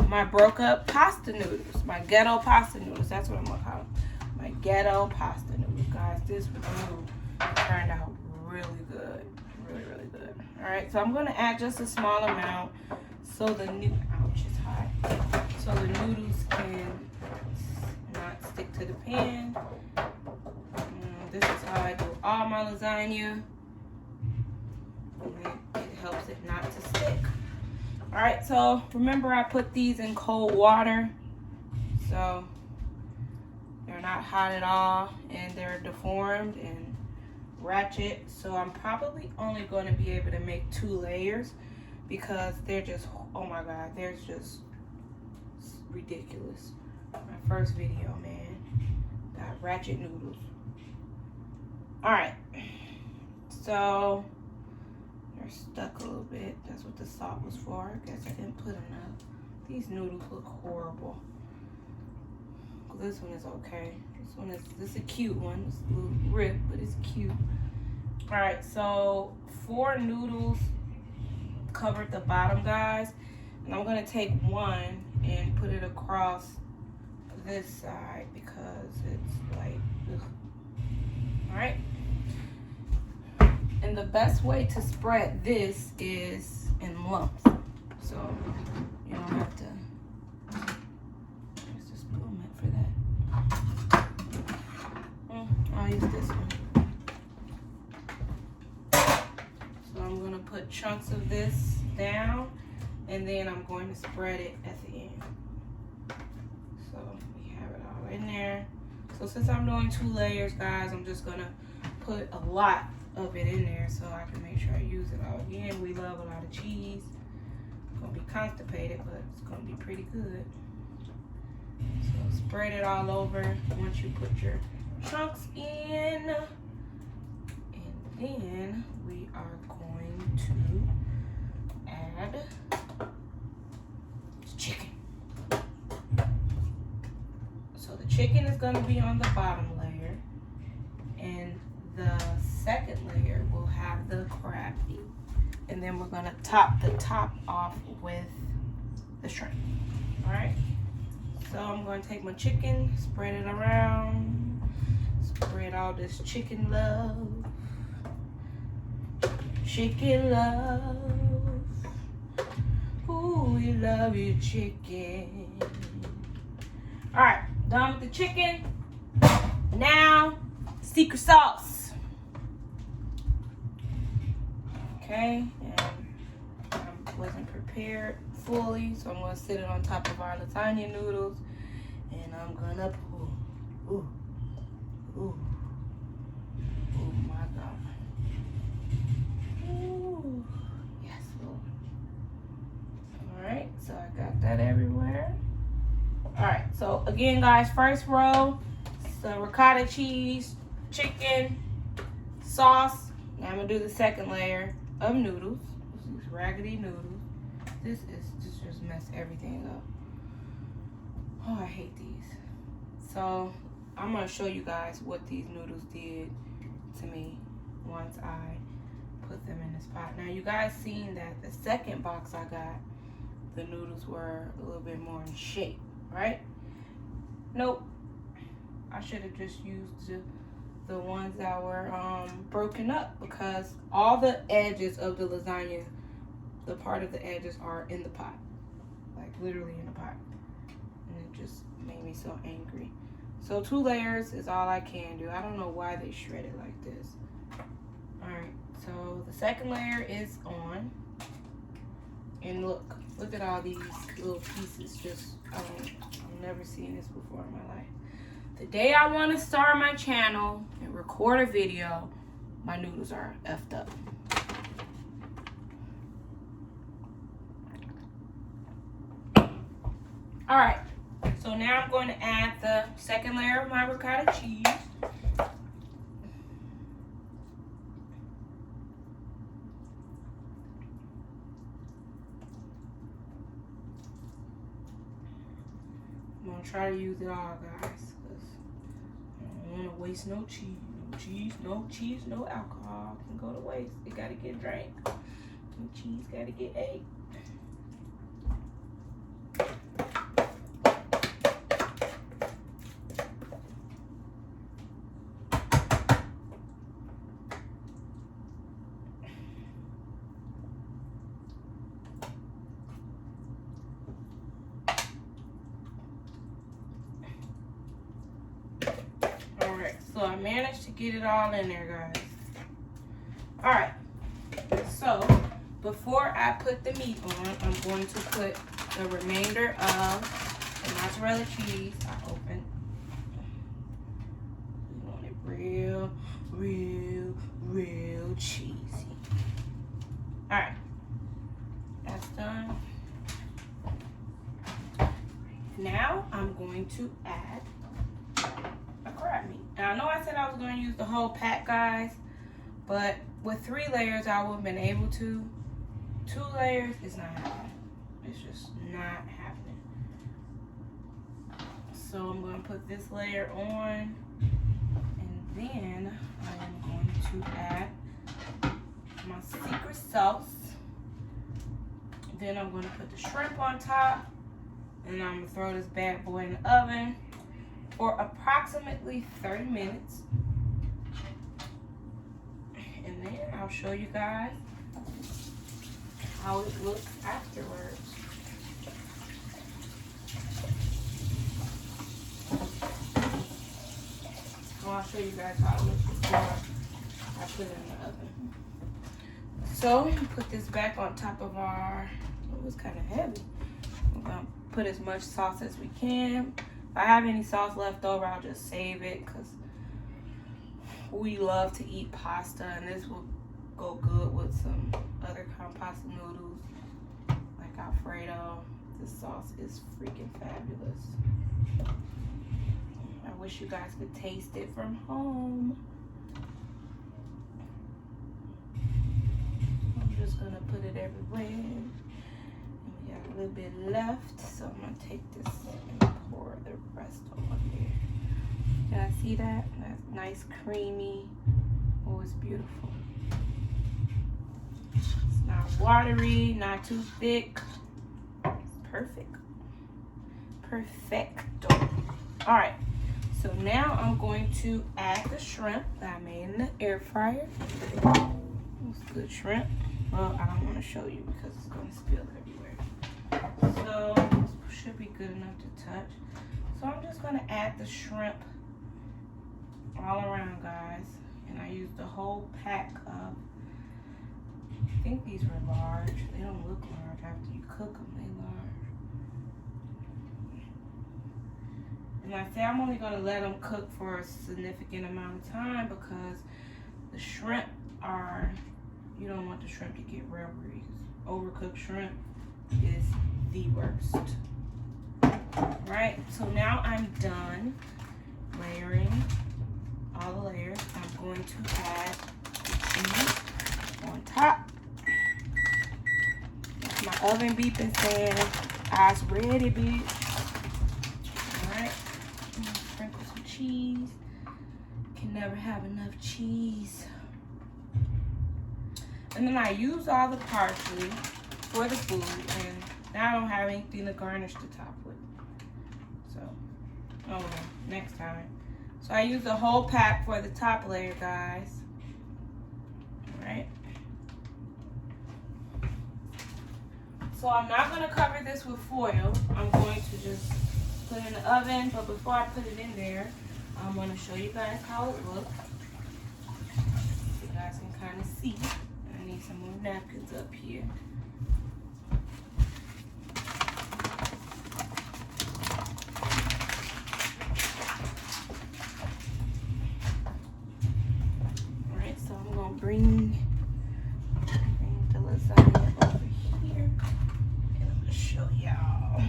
my broke up pasta noodles. My ghetto pasta noodles. That's what I'm going to call them. My ghetto pasta noodles. Guys, this roux turned out really good. Really, really good. Alright, so I'm going to add just a small amount so the ouch, it's hot. So the noodles can not stick to the pan. This is how I do all my lasagna. It helps it not to stick. Alright, so remember I put these in cold water. So they're not hot at all and they're deformed and ratchet. So I'm probably only going to be able to make 2 layers because they're just, oh my god, they're just ridiculous. My first video, man. Got ratchet noodles. Alright. So they're stuck a little bit. That's what the salt was for. I guess I didn't put enough. These noodles look horrible. This one is okay. This is a cute one. It's a little ripped, but it's cute. Alright, so 4 noodles covered the bottom, guys. And I'm gonna take one and put it across this side because it's like, ugh. Alright. And the best way to spread this is in lumps. So you don't have to. There's a spoon meant for that. I'll use this one. So I'm gonna put chunks of this down, and then I'm going to spread it at the end. So we have it all in there. So since I'm doing 2 layers, guys, I'm just gonna put a lot of it in there so I can make sure I use it all. Again, we love a lot of cheese. It's gonna be constipated, but it's gonna be pretty good. So spread it all over once you put your chunks in. And then we are going to add chicken. So the chicken is gonna be on the bottom layer, and the second layer will have the crab meat. And then we're gonna top the top off with the shrimp. Alright? So I'm gonna take my chicken, spread it around, spread all this chicken love. Chicken love. Ooh, we love you, chicken. Alright, done with the chicken. Now, secret sauce. Okay, and I wasn't prepared fully, so I'm gonna sit it on top of our lasagna noodles, and I'm gonna ooh, my god, ooh, yes, Lord. All right, so I got that everywhere. All right, so again, guys, first row, so ricotta cheese, chicken, sauce. Now I'm gonna do the second layer of noodles. These raggedy noodles. This just messed everything up. Oh, I hate these. So I'm gonna show you guys what these noodles did to me once I put them in this pot. Now you guys seen that the second box I got, the noodles were a little bit more in shape, right? Nope. I should have just used the ones that were broken up, because all the edges of the lasagna, the part of the edges are in the pot, like literally in the pot, and it just made me so angry. So 2 layers is all I can do. I don't know why they shred it like this. Alright, so the second layer is on. And look at all these little pieces. I've never seen this before in my life. The day I want to start my channel and record a video, my noodles are effed up. Alright, so now I'm going to add the second layer of my ricotta cheese. I'm going to try to use it all, guys, because I don't want to waste no cheese. No cheese, no alcohol can go to waste. It got to get drank. And cheese got to get ate. So I managed to get it all in there, guys. Alright, so before I put the meat on, I'm going to put the remainder of the mozzarella cheese. I opened. We want it real cheesy. Alright, that's done. Now I'm going to add crab meat. Now I know I said I was going to use the whole pack, guys, but with 3 layers I would have been able to. 2 layers is not happening. It's just not happening. So I'm going to put this layer on, and then I am going to add my secret sauce. Then I'm going to put the shrimp on top, and I'm going to throw this bad boy in the oven for approximately 30 minutes. And then I'll show you guys how it looks afterwards. Well, I'll show you guys how it looks before I put it in the oven. So, put this back on top of our, it was kind of heavy. We're gonna put as much sauce as we can. If I have any sauce left over, I'll just save it, because we love to eat pasta, and this will go good with some other kind of pasta noodles, like Alfredo. This sauce is freaking fabulous. I wish you guys could taste it from home. I'm just gonna put it everywhere. And we got a little bit left, so I'm gonna take this and pour the rest on there. You guys see that? That's nice, creamy. Oh, it's beautiful. It's not watery, not too thick. It's perfect. Perfecto. All right. So now I'm going to add the shrimp that I made in the air fryer. It's good shrimp. Well, I don't want to show you because it's going to spill everywhere. So this should be good enough to touch. So I'm just going to add the shrimp all around, guys. And I used the whole pack of, I think these were large. They don't look large after you cook them. They large. And I say I'm only going to let them cook for a significant amount of time, because the shrimp are, you don't want the shrimp to get rubbery. Overcooked shrimp is the worst. Right, so now I'm done layering all the layers. I'm going to add the cheese on top. My oven beeping saying, "Eyes ready, bitch." Alright, sprinkle some cheese. Can never have enough cheese. And then I use all the parsley for the food, and now I don't have anything to garnish the top with. So, oh well, next time. So I use the whole pack for the top layer, guys. Alright. So I'm not going to cover this with foil. I'm going to just put it in the oven. But before I put it in there, I'm going to show you guys how it looks. You guys can kind of see. I need some more napkins up here. Alright, so I'm going to bring the lasagna over here. And I'm going to show y'all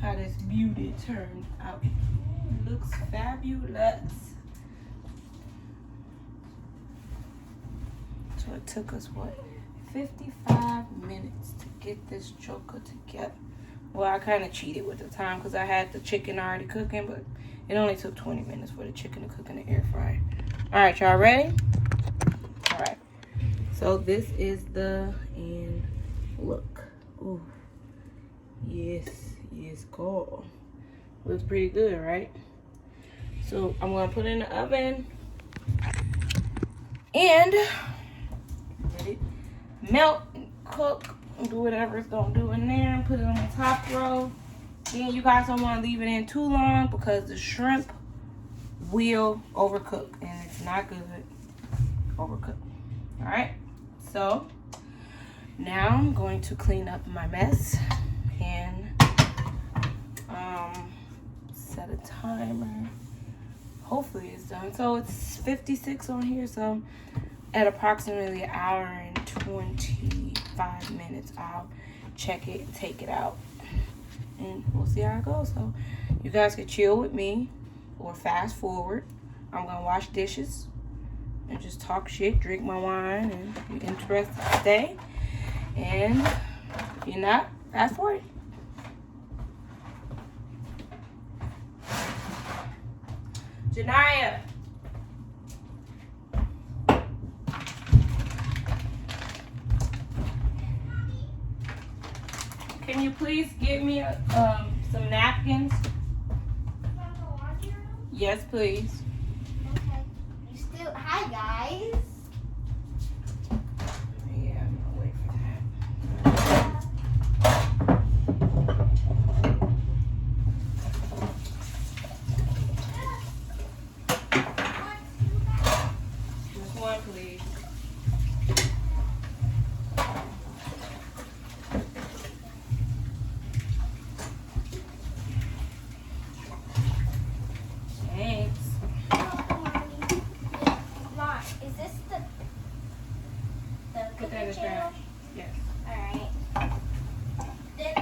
how this beauty turned out. It looks fabulous. So it took us, what, 55 minutes to get this joker together. Well, I kind of cheated with the time because I had the chicken already cooking, but it only took 20 minutes for the chicken to cook in the air fryer. All right, y'all ready? All right. So this is the end look. Ooh. Yes, girl. Looks pretty good, right? So I'm gonna put it in the oven and let it melt and cook and do whatever it's gonna do in there and put it on the top row. Then you guys don't want to leave it in too long because the shrimp will overcook and it's not good overcooked. All right, so now I'm going to clean up my mess and set a timer. Hopefully it's done. So it's 56 on here, so at approximately an hour and 25 minutes I'll check it and take it out and we'll see how it goes. So you guys can chill with me or fast forward. I'm gonna wash dishes and just talk shit, drink my wine, and if you're interested, stay, and if you're not, fast forward. Janaya. Can you please give me some napkins? Yes, please. Okay. You still, hi guys. Yeah, I'm gonna wait for that. Just one, please. Thanks. Mom, is this the Put that in cooking the channel? trash. Yes. Alright. Then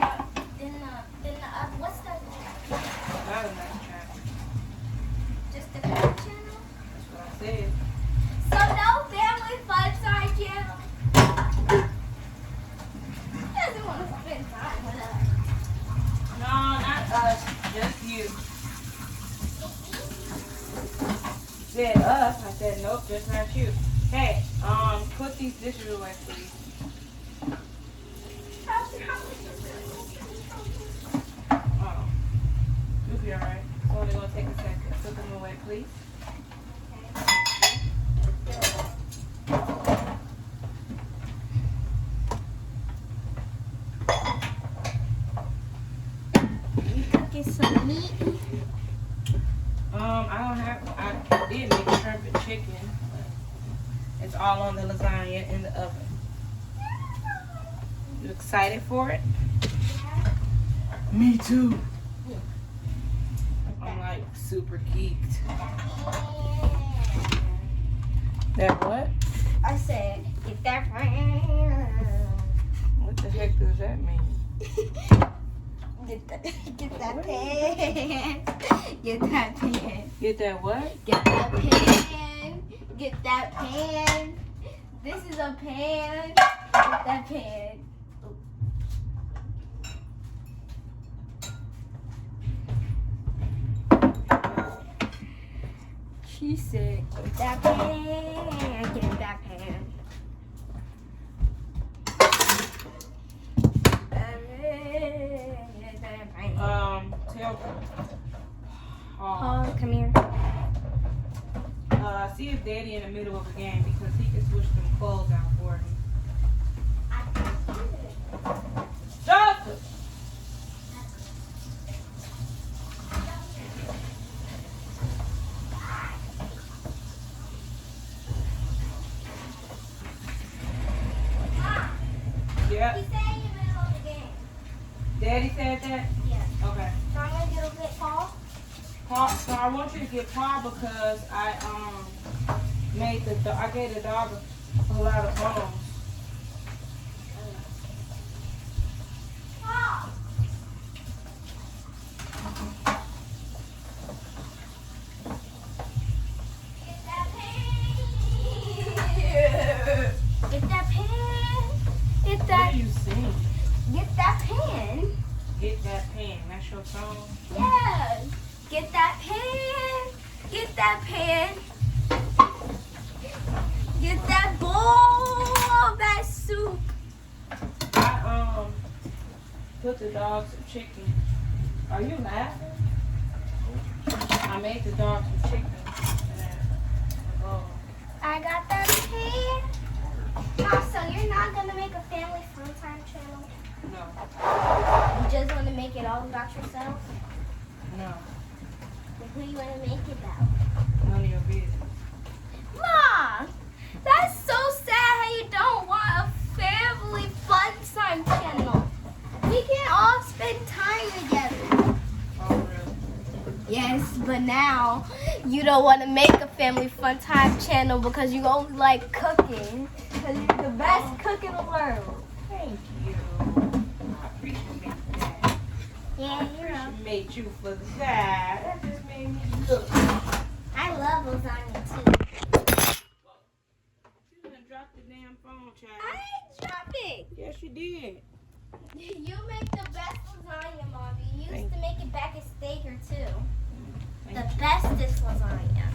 what's the Not enough trash. just the cooking channel? That's what I said. So no family fun side channel? He doesn't want to spend time with us. No, not us. Just you. You said us. I said nope, just not you. Hey, put these dishes away, please. Oh, you'll be alright. It's only gonna take a second. Put them away, please. You cooking some meat? I did make shrimp and chicken, but it's all on the lasagna in the oven. You excited for it? Me too. I'm like super geeked. That what? I said, get that pan. What the heck does that mean? Get that pan. Get that pan. Get that what? Get that pan. Get that pan. This is a pan. Get that pan. She said, get that pan. Get that pan. Tell Paul, come here. see if Daddy in the middle of a game because he can switch them clothes out for me. Joseph! Yep. He's saying in the middle of the game. Daddy said that? Yeah. Okay. So I'm gonna get a bit Paul. Paul, so I want you to get Paul because I I gave the dog a lot of bones. Paul. Get that pen. Get that pen. Get What that. are you singing? Get that pen. Get that pen. That's your song? Yeah. Get that pen. Get that pen. Get that bowl of that soup. I put the dog some chicken. Are you laughing? I made the dog some chicken. I got that pen. Mom, so you're not gonna make a family fun time channel? No. You just wanna make it all about yourself? No. Like who you wanna make it about? None of your business. Mom! That's so sad how you don't want a family fun time channel. We can all spend time together. Oh, really? Yes, but now you don't want to make a family fun time channel because you only like cooking. Because you're the best cook in the world. Thank you. I appreciate that. Yeah, you know. I made you for that. That just made me good. I love lasagna too. You done dropped the damn phone, child. I ain't dropping. Yes, you did. You make the best lasagna, Mommy. You used Thank to make it back at Staker too. Thank The bestest lasagna.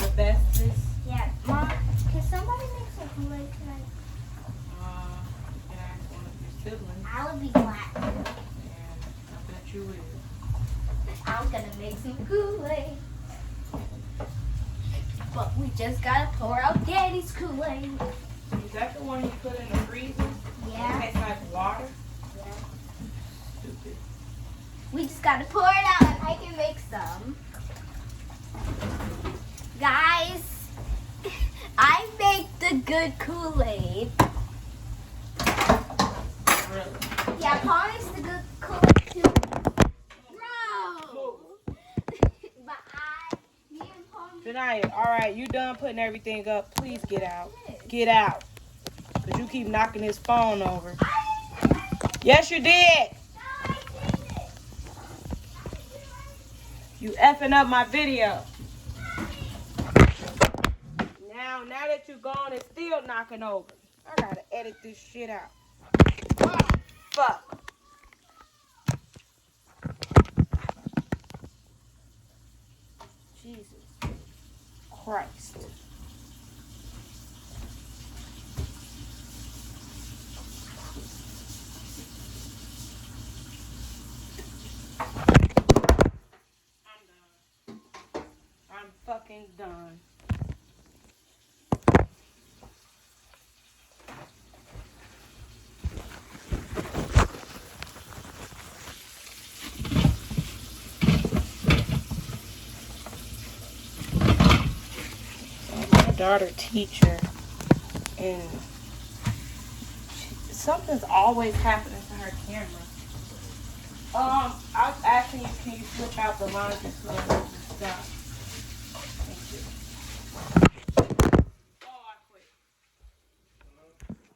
The bestest. Yeah, Mom, can somebody make some Kool-Aid tonight? You can ask one of your siblings. I would be glad. And I bet you will. I'm gonna make some Kool-Aid. But we just gotta pour out Daddy's Kool-Aid. Is that the one you put in the freezer? Yeah. It tastes like water? Yeah. Stupid. We just gotta pour it out and I can make some. Guys, I make the good Kool-Aid. Really? Yeah, Paul makes the good Kool-Aid too. Bro! But me and Paul make Janaya, alright, you done putting everything up. Please get out. Get out. Because you keep knocking his phone over. Yes, you did. You effing up my video. Now that you're gone, it's still knocking over. I gotta edit this shit out. Oh, fuck. Jesus Christ. I'm done. I'm fucking done. My daughter teacher, and something's always happening to her camera. I was asking you, can you switch out the laundry so and stuff? Thank you. Oh, I quit.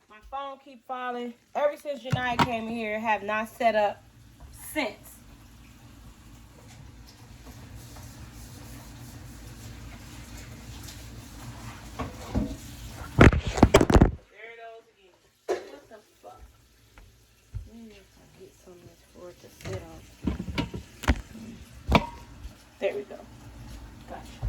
My phone keep falling. Ever since Janai came in here, have not set up since. There it goes again. What the fuck? Maybe if I get some of this for it to sit on. There we go. Gotcha.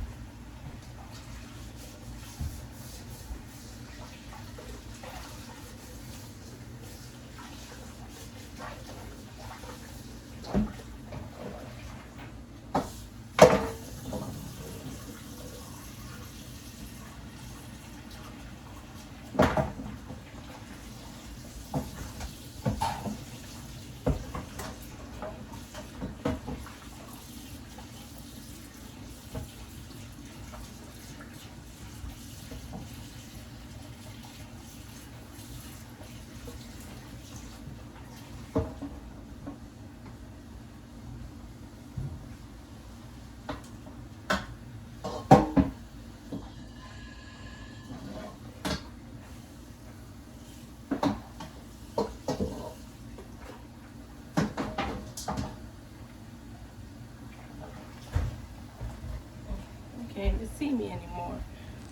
me anymore.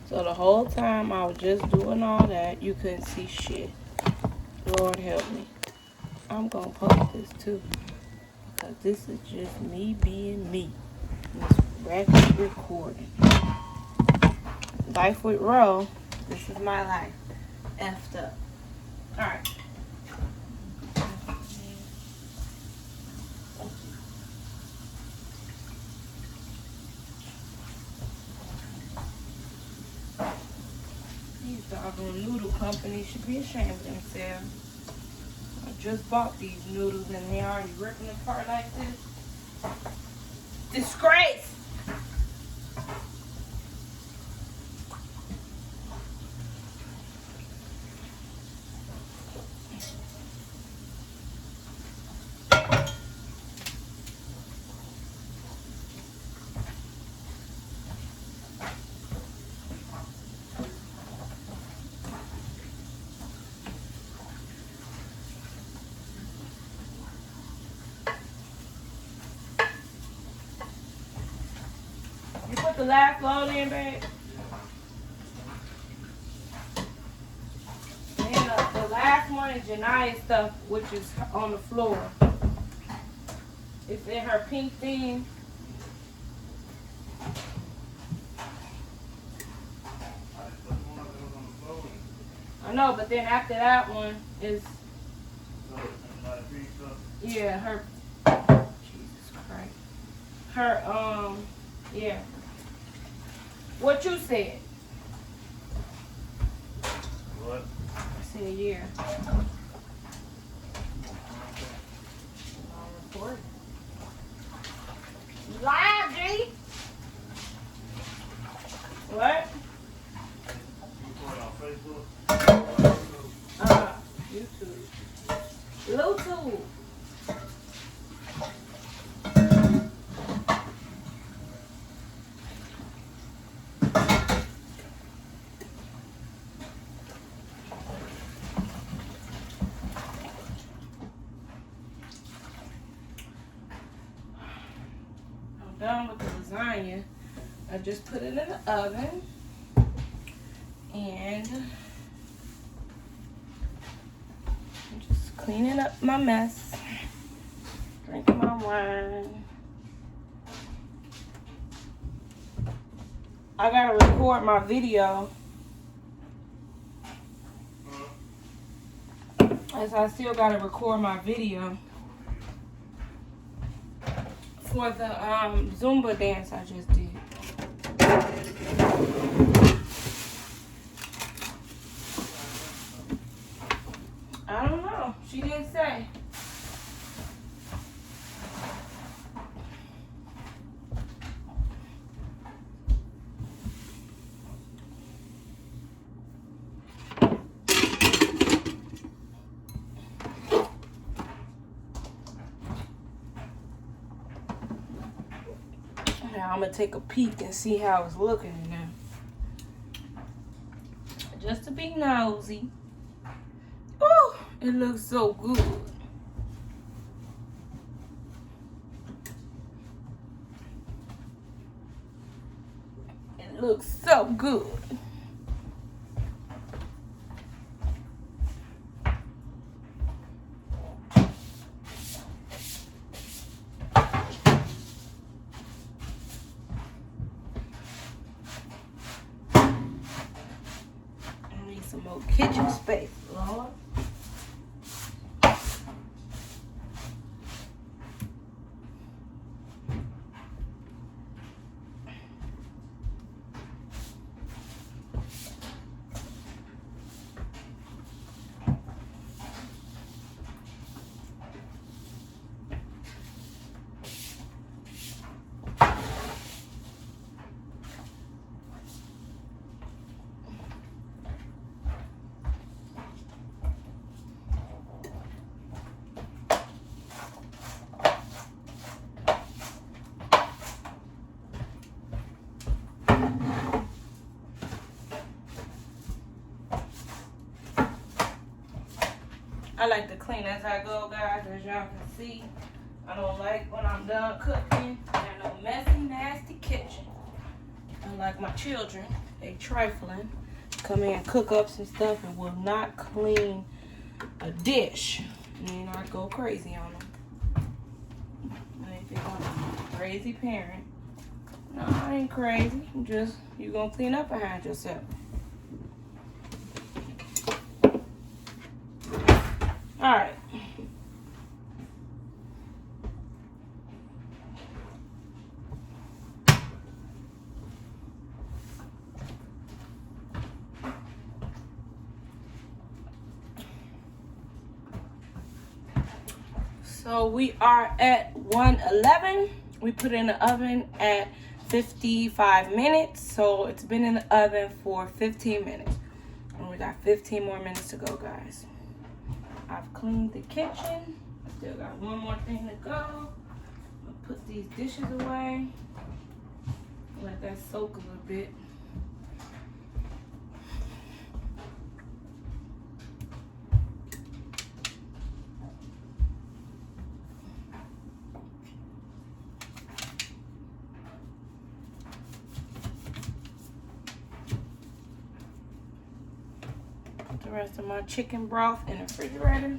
So the whole time I was just doing all that, you couldn't see shit. Lord help me. I'm gonna post this too, because this is just me being me. This record recording. Life with Ro. This is my life. Effed up. Alright. These doggone noodle companies should be ashamed of themselves. I just bought these noodles and they already ripping apart like this. Disgrace! You put the last load in, babe? And the last one is Jania's stuff, which is on the floor. It's in her pink thing. I know, but then after that one is... Yeah, her... Jesus Christ. Her, yeah. What you said? What? I said, yeah. I'll report it. Live, G! What? You put it on Facebook? YouTube. Bluetooth. Done with the lasagna. I just put it in the oven and I'm just cleaning up my mess, drinking my wine. I gotta record my video as I still gotta record my video for the Zumba dance I just did. I don't know. She didn't say. Now I'm gonna take a peek and see how it's looking now. Just to be nosy. Oh, it looks so good. It looks so good. Some more kitchen space, Lord. I like to clean as I go, guys, as y'all can see. I don't like when I'm done cooking. Got no messy, nasty kitchen. Unlike my children, they trifling. Come in, cook up some stuff, and will not clean a dish. And I go crazy on them. They think I'm a crazy parent. No, I ain't crazy. I'm just, you gonna clean up behind yourself. All right. So we are at 111. We put it in the oven at 55 minutes. So it's been in the oven for 15 minutes. And we got 15 more minutes to go, guys. I've cleaned the kitchen. I still got one more thing to go. I'll put these dishes away. Let that soak a little bit. Put the rest of my chicken broth in the refrigerator.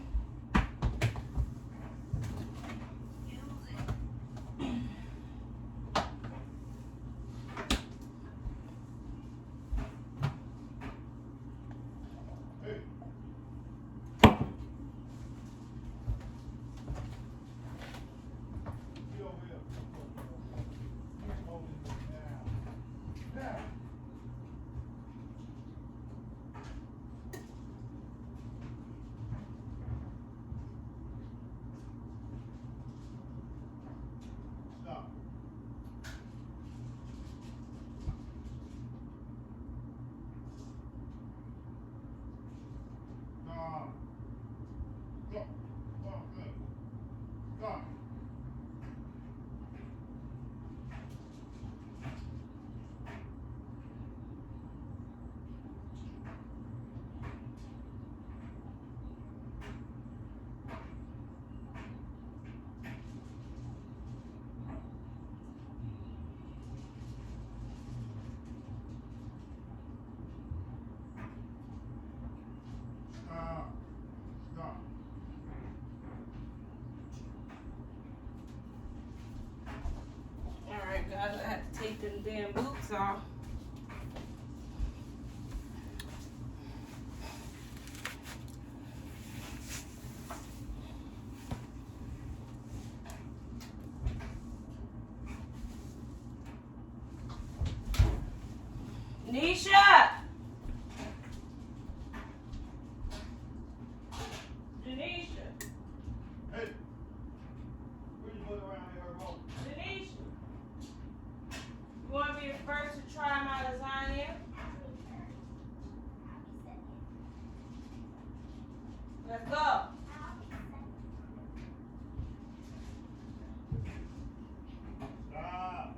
Alright guys, I had to take them damn boots off. Nisha! Janisha! Hey, where you going around here remote? Janisha! You want to be the first to try my lasagna? Let's go! Stop.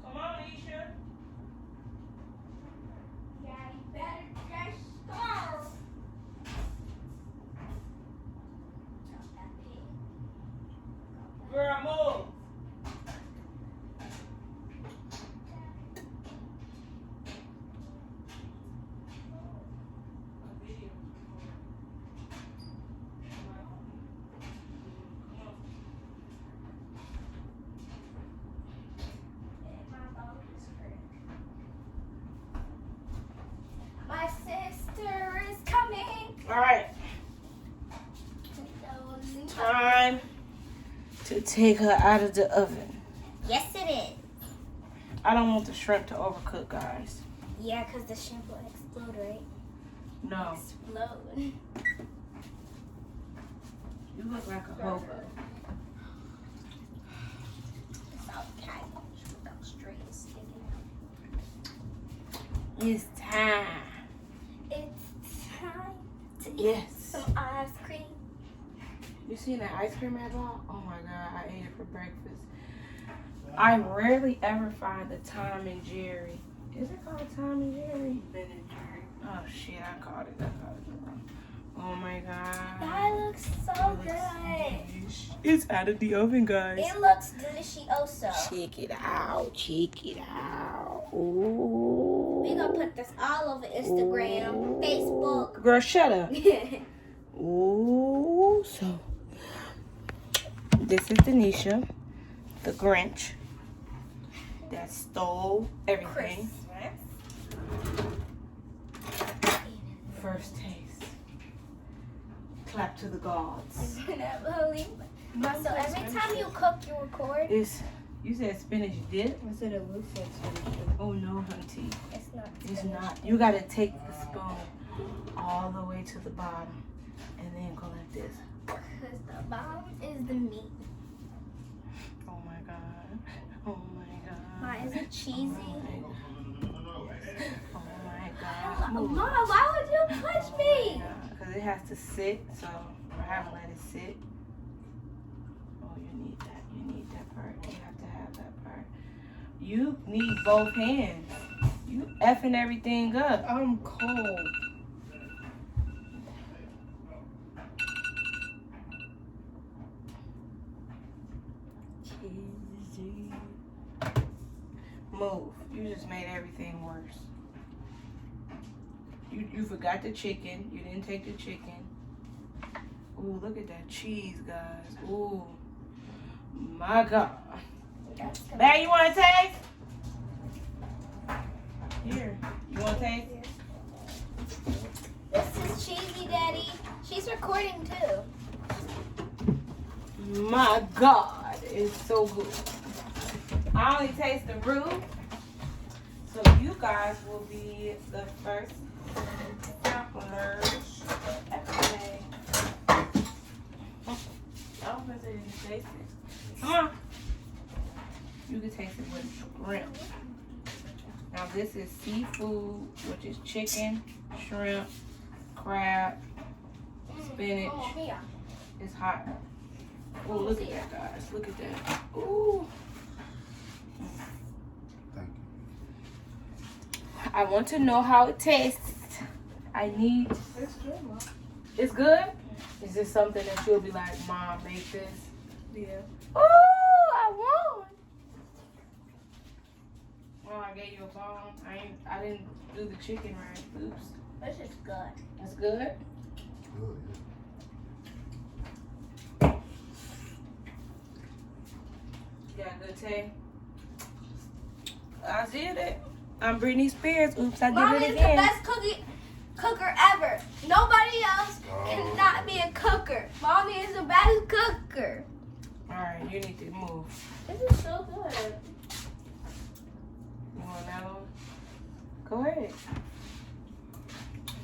Come on, Nisha. Girl, move. My sister is coming. All right, time to take her out of the oven. Yes, it is. I don't want the shrimp to overcook, guys. Yeah, because the shrimp will explode, right? No, Explode. you look like a hobo. It's okay. Without straight sticking out. It's time. It's time to eat Yes. some ice cream. You said seen that ice cream I bought? Oh my god, I ate it for breakfast. I rarely ever find the Tom and Jerry. Is it called Tom and Jerry? Ben and Jerry. Oh shit, I called it wrong. Oh my god. That looks so good. It's out of the oven, guys. It looks delicioso. Check it out. Check it out. Ooh. We're gonna put this all over Instagram, Facebook. Girl, shut up. Ooh. So, this is Denisha, the Grinch that stole everything. First taste. Clap to the gods. So every time you cook, you record? You said spinach dip? I said it looks like spinach. Oh no, hunty. It's not. It's not. You gotta take the spoon all the way to the bottom and then go like this. Because the bottom is the meat. Oh my god. Oh my god. Why is it cheesy? Oh my god. Mom, Move. why would you push me? Because it has to sit, so I haven't let it sit. Oh, you need that. You need that part. You have to have that part. You need both hands. You effing everything up. I'm cold. Cheesy. Move. You just made everything worse. You forgot the chicken. You didn't take the chicken. Ooh, look at that cheese, guys. Ooh. My God. Babe, you want to taste? Here. You want to taste? This is cheesy, Daddy. She's recording too. My God. It's so good. I only taste the roux. So you guys will be the first samplers. Okay. I don't think they didn't taste it. Come on. You can taste it with shrimp. Now this is seafood, which is chicken, shrimp, crab, spinach. It's hot. Oh, look at that, guys. Look at that. Ooh. Thank you. I want to know how it tastes. I need. It's good, Mom. It's good? Is this something that you'll be like, Mom, make this? Yeah. Ooh, I won. Oh, I gave you a bone. I didn't do the chicken right. Oops. This is good. That's good? Good, You got a good taste? I did it. I'm Britney Spears. Oops, I did Mommy it is the again. best cooker ever. Nobody else cannot be a cooker. Mommy is the best cooker. Alright, you need to move. This is so good. You want another one? Go ahead.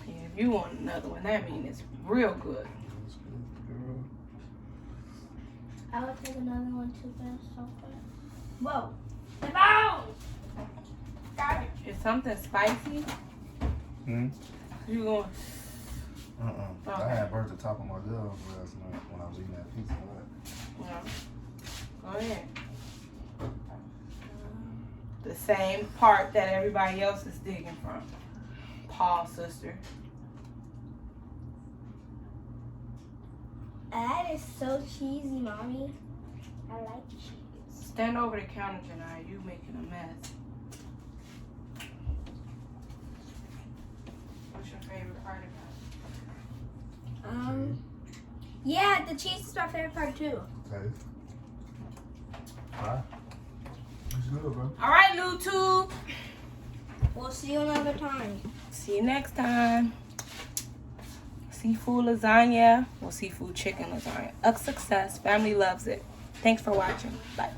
Yeah, if you want another one, that means it's real good. That's good, girl. I would take another one too, but it's so good. Whoa. The bone! Got it. Is something spicy? Hmm? You going? I had burnt the top of my glove last night when I was eating that pizza. Yeah. Go ahead. The same part that everybody else is digging from. Paul's sister. That is so cheesy, Mommy. I like cheese. Stand over the counter, Janai. You making a mess. What's your favorite part about it? Yeah, the cheese is my favorite part too. Taste. Alright. It's good, bro. All right, YouTube. We'll see you another time. See you next time. Seafood lasagna or seafood chicken lasagna. A success. Family loves it. Thanks for watching. Bye.